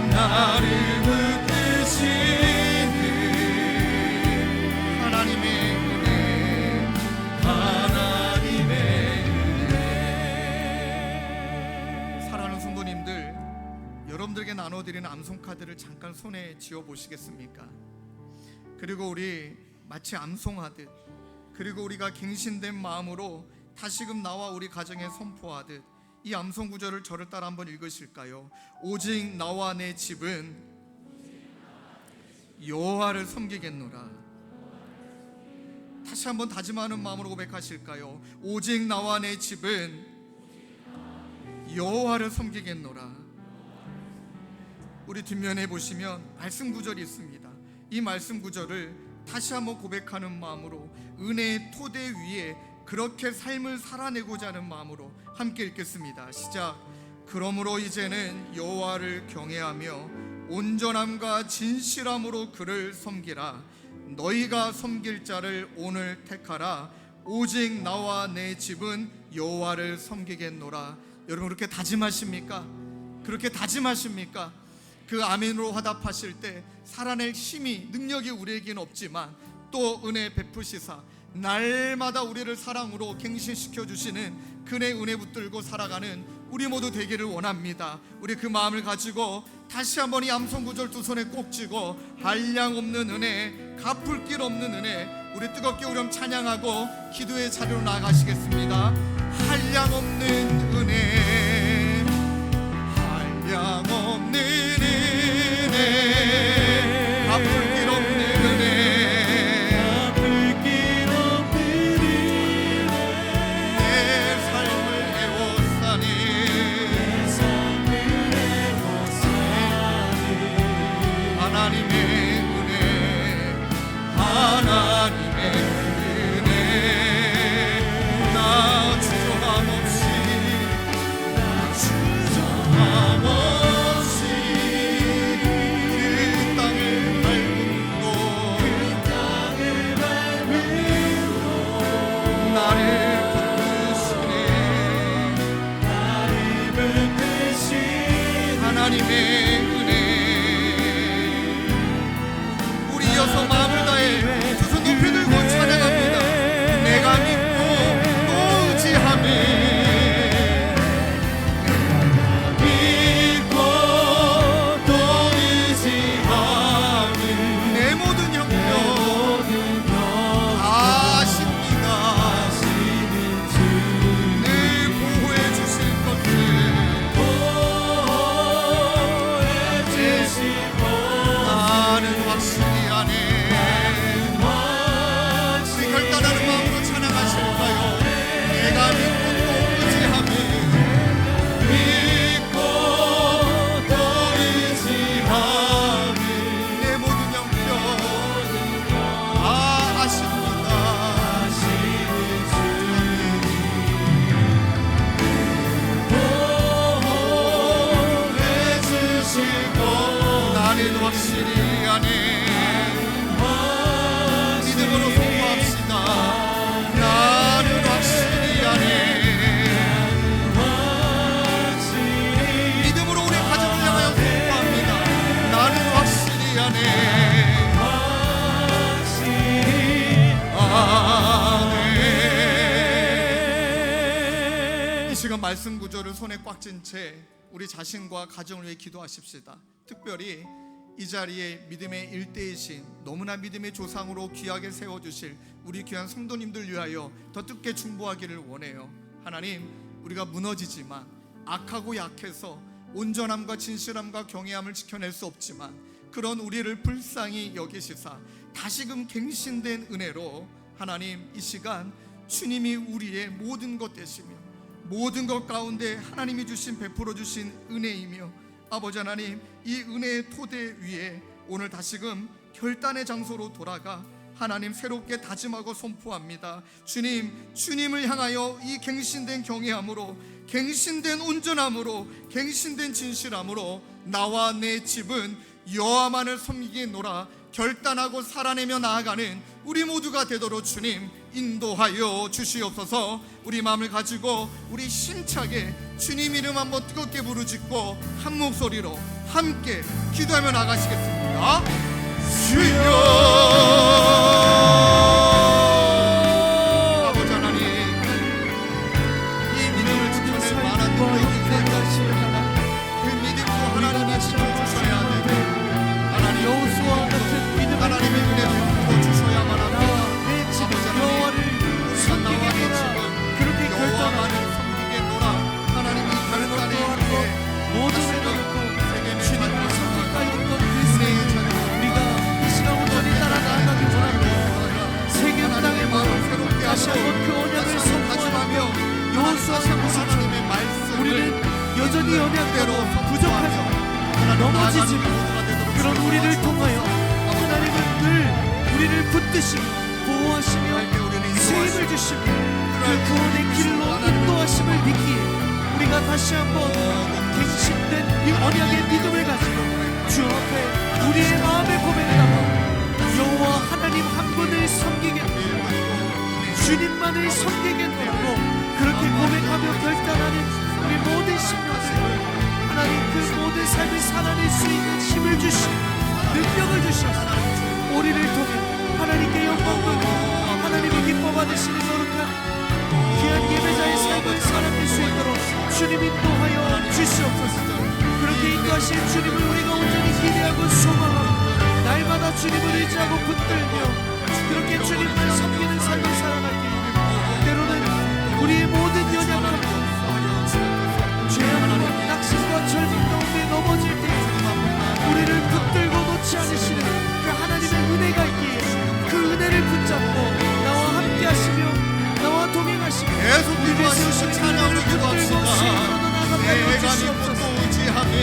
나를 붙드시네 하나님의 은혜, 하나님의 은혜. 사랑하는 성도님들, 여러분들에게 나눠드리는 암송 카드를 잠깐 손에 쥐어 보시겠습니까? 그리고 우리 마치 암송하듯, 그리고 우리가 갱신된 마음으로 다시금 나와 우리 가정에 선포하듯 이 암송 구절을 저를 따라 한번 읽으실까요? 오직 나와 내 집은 여호와를 섬기겠노라. 다시 한번 다짐하는 마음으로 고백하실까요? 오직 나와 내 집은 여호와를 섬기겠노라. 우리 뒷면에 보시면 말씀 구절이 있습니다. 이 말씀 구절을 다시 한번 고백하는 마음으로 은혜의 토대 위에 그렇게 삶을 살아내고자 하는 마음으로 함께 읽겠습니다. 시작. 그러므로 이제는 여호와를 경외하며 온전함과 진실함으로 그를 섬기라. 너희가 섬길 자를 오늘 택하라. 오직 나와 내 집은 여호와를 섬기겠노라. 여러분 그렇게 다짐하십니까? 그렇게 다짐하십니까? 그 아멘으로 화답하실 때 살아낼 힘이, 능력이 우리에게는 없지만 또 은혜 베푸시사 날마다 우리를 사랑으로 갱신시켜 주시는 그의 은혜 붙들고 살아가는 우리 모두 되기를 원합니다. 우리 그 마음을 가지고 다시 한번 이 암송 구절 두 손에 꼭 쥐고 한량없는 은혜, 갚을 길 없는 은혜, 우리 뜨겁게 우리 찬양하고 기도의 자리로 나아가시겠습니다. 한량없는 은혜, 한량없는 은혜, 갚을 길 없는 은혜, 하나님의 은혜, 나 주저함 없이 그 땅을 밟음으로 나를 붙드시네 하나님의 은혜. 우리 이어서 마음을 다해 두 손 높이 들고 찬양합니다. 내가 믿고 또 의지하며 내 모든 형편 다 아십니다. 늘 보호해 주실 것을 나는 확실히 아네. 우리 결단하는 마음으로 찬양하실까요? 내가 믿고 또 의지하며 내 모든 형편 다 아십니다. 나는 확실히 아네. 믿음으로 선포합시다. 나는 확실히 아네. 믿음으로 우리 가정을 향하여 선포합니다. 나는 확실히 아네. 아네. 이 시간 말씀 구절을 손에 꽉 쥔 채 우리 자신과 가정을 위해 기도하십시다. 특별히 이 자리에 믿음의 일대이신 너무나 믿음의 조상으로 귀하게 세워주실 우리 귀한 성도님들 위하여 더 뜻깊게 중보하기를 원해요. 하나님, 우리가 무너지지만 악하고 약해서 온전함과 진실함과 경외함을 지켜낼 수 없지만 그런 우리를 불쌍히 여기시사 다시금 갱신된 은혜로 하나님 이 시간 주님이 우리의 모든 것 되시며 모든 것 가운데 하나님이 주신 베풀어 주신 은혜이며 아버지 하나님 이 은혜의 토대 위에 오늘 다시금 결단의 장소로 돌아가 하나님 새롭게 다짐하고 선포합니다. 주님, 주님을 향하여 이 갱신된 경외함으로 갱신된 온전함으로 갱신된 진실함으로 나와 내 집은 여호와만을 섬기겠노라 결단하고 살아내며 나아가는 우리 모두가 되도록 주님 인도하여 주시옵소서. 우리 마음을 가지고 우리 힘차게 주님 이름 한번 뜨겁게 부르짖고 한 목소리로 함께 기도하며 나가시겠습니다. 주여 아버지 하나님 이 믿음을 지켜낼 만한 능력이 그 믿음도 하나님이 지켜주셔야 되고 하나님 여호수아와 같은 믿음을 하나님의 은혜를 베풀어 주셔야만 합니다. 내 집 아버지 여호와를 하나님 나와 내 집은 그렇게 여호와만을 결단하고 섬기겠노라. 하나님이 결단의 위에 모든 다시금 해놓고 세계를 주님을 찾고 섬길까 했던 그 은혜의 생을 자녀 우리가 이 시간 온전히 따라 나아가기 원합니다. 세계 땅의 마음 새롭게 다시 한번 그 언약을 선포하며 여호수아와 하나님의 말씀을 우리는 여전히 연약대로 부족하죠. 넘어지지만 넘어지지만 그런 우리를 통하여 하나님은 늘 우리를 붙드시며 보호하시며 세임을 주시며 그 구원의 길로 인도하심을 믿기에 우리가 다시 한번 갱신된 이 언약의 믿음을 가지고 주 앞에 우리의 마음의 고백을 하고 여호와 하나님 한 분을 섬기겠노라 주님만을 섬기겠노라고 그렇게 고백하며 결단하는 우리 모든 심령들 하나님 그 모든 삶을 살아낼 수 있는 힘을 주시고 능력을 주셔서 우리를 통해 하나님께 영광 돌리고 하나님이 기뻐 받으시는 거룩한 귀한 예배자의 삶을 살아낼 수 있도록 주님 인도하여 주시옵소서. 그렇게 인도하신 주님을 우리가 온전히 기대하고 소망하고 날마다 주님을 의지하고 붙들며 그렇게 주님을 섬기는 삶을 살아갈 때 때로는 우리의 모든 연약함과 죄악과 낙심과 절망 가운데 넘어질 때 우리를 붙들고 놓지 않으시는 그 하나님의 은혜가 있기에 그 은혜를 붙잡고 나와 함께 하시며 나와 동행하시며 계속 우리를 기도하시고 세우시는 찬양으로 은혜를 붙들고 기도합시다. 세임으로 나아가게 하여 내가 믿고 주시옵소서. 또 의지하네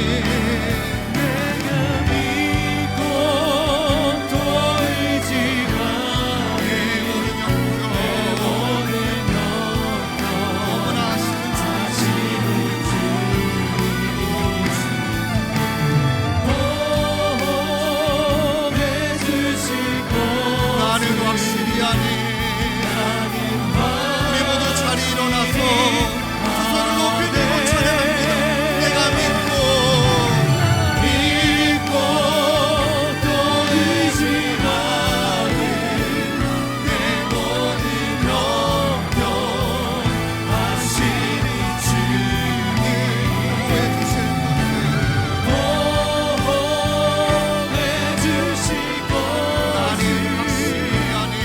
내가 믿고 또 의지하네 내 모든 영광 너무나 아시는 나는 확실히 아네 우리 모두 자리 일어나서 두 손을 높이 들고 찬양합니다. 내가 믿고 또 의지하네 내 모든 영광 하시는 주님 보호해 주실 보호해 주시고 나는 확실히 아네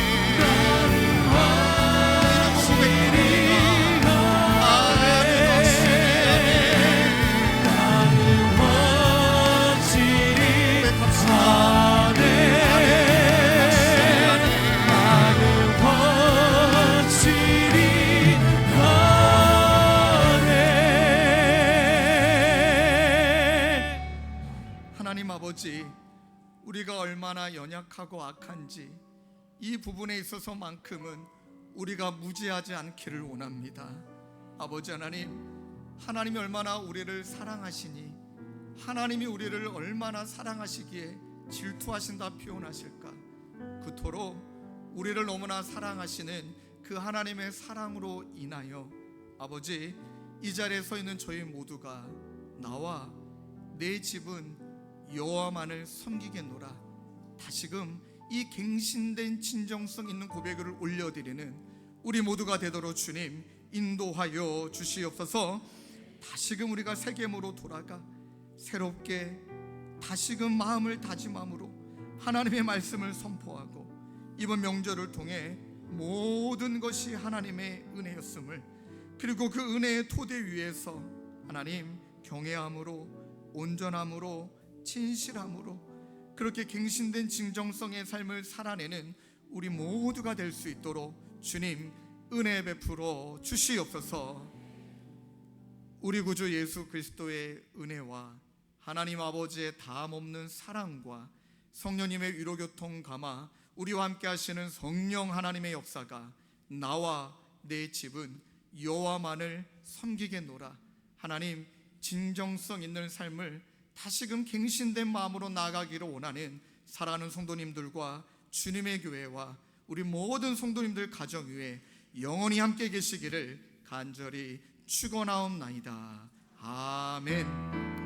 하나님 아버지 우리가 얼마나 연약하고 악한지 이 부분에 있어서만큼은 우리가 무지하지 않기를 원합니다. 아버지 하나님 하나님이 얼마나 우리를 사랑하시니 하나님이 우리를 얼마나 사랑하시기에 질투하신다 표현하실까. 그토록 우리를 너무나 사랑하시는 그 하나님의 사랑으로 인하여 아버지 이 자리에 서 있는 저희 모두가 나와 내 집은 여호와만을 섬기겠노라 다시금 이 갱신된 진정성 있는 고백을 올려드리는 우리 모두가 되도록 주님 인도하여 주시옵소서. 다시금 우리가 세겜으로 돌아가 새롭게 다시금 마음을 다짐함으로 하나님의 말씀을 선포하고 이번 명절을 통해 모든 것이 하나님의 은혜였음을 그리고 그 은혜의 토대 위에서 하나님 경외함으로, 온전함으로, 진실함으로 그렇게 갱신된 진정성의 삶을 살아내는 우리 모두가 될 수 있도록 주님 은혜 베풀어 주시옵소서. 우리 구주 예수 그리스도의 은혜와 하나님 아버지의 다함없는 사랑과 성령님의 위로교통 감화, 우리와 함께 하시는 성령 하나님의 역사가 나와 내 집은 여호와만을 섬기겠노라. 하나님, 진정성 있는 삶을 다시금 갱신된 마음으로 나아가기를 원하는 사랑하는 성도님들과 주님의 교회와 우리 모든 성도님들 가정 위에 영원히 함께 계시기를 간절히 축원하옵나이다. 아멘.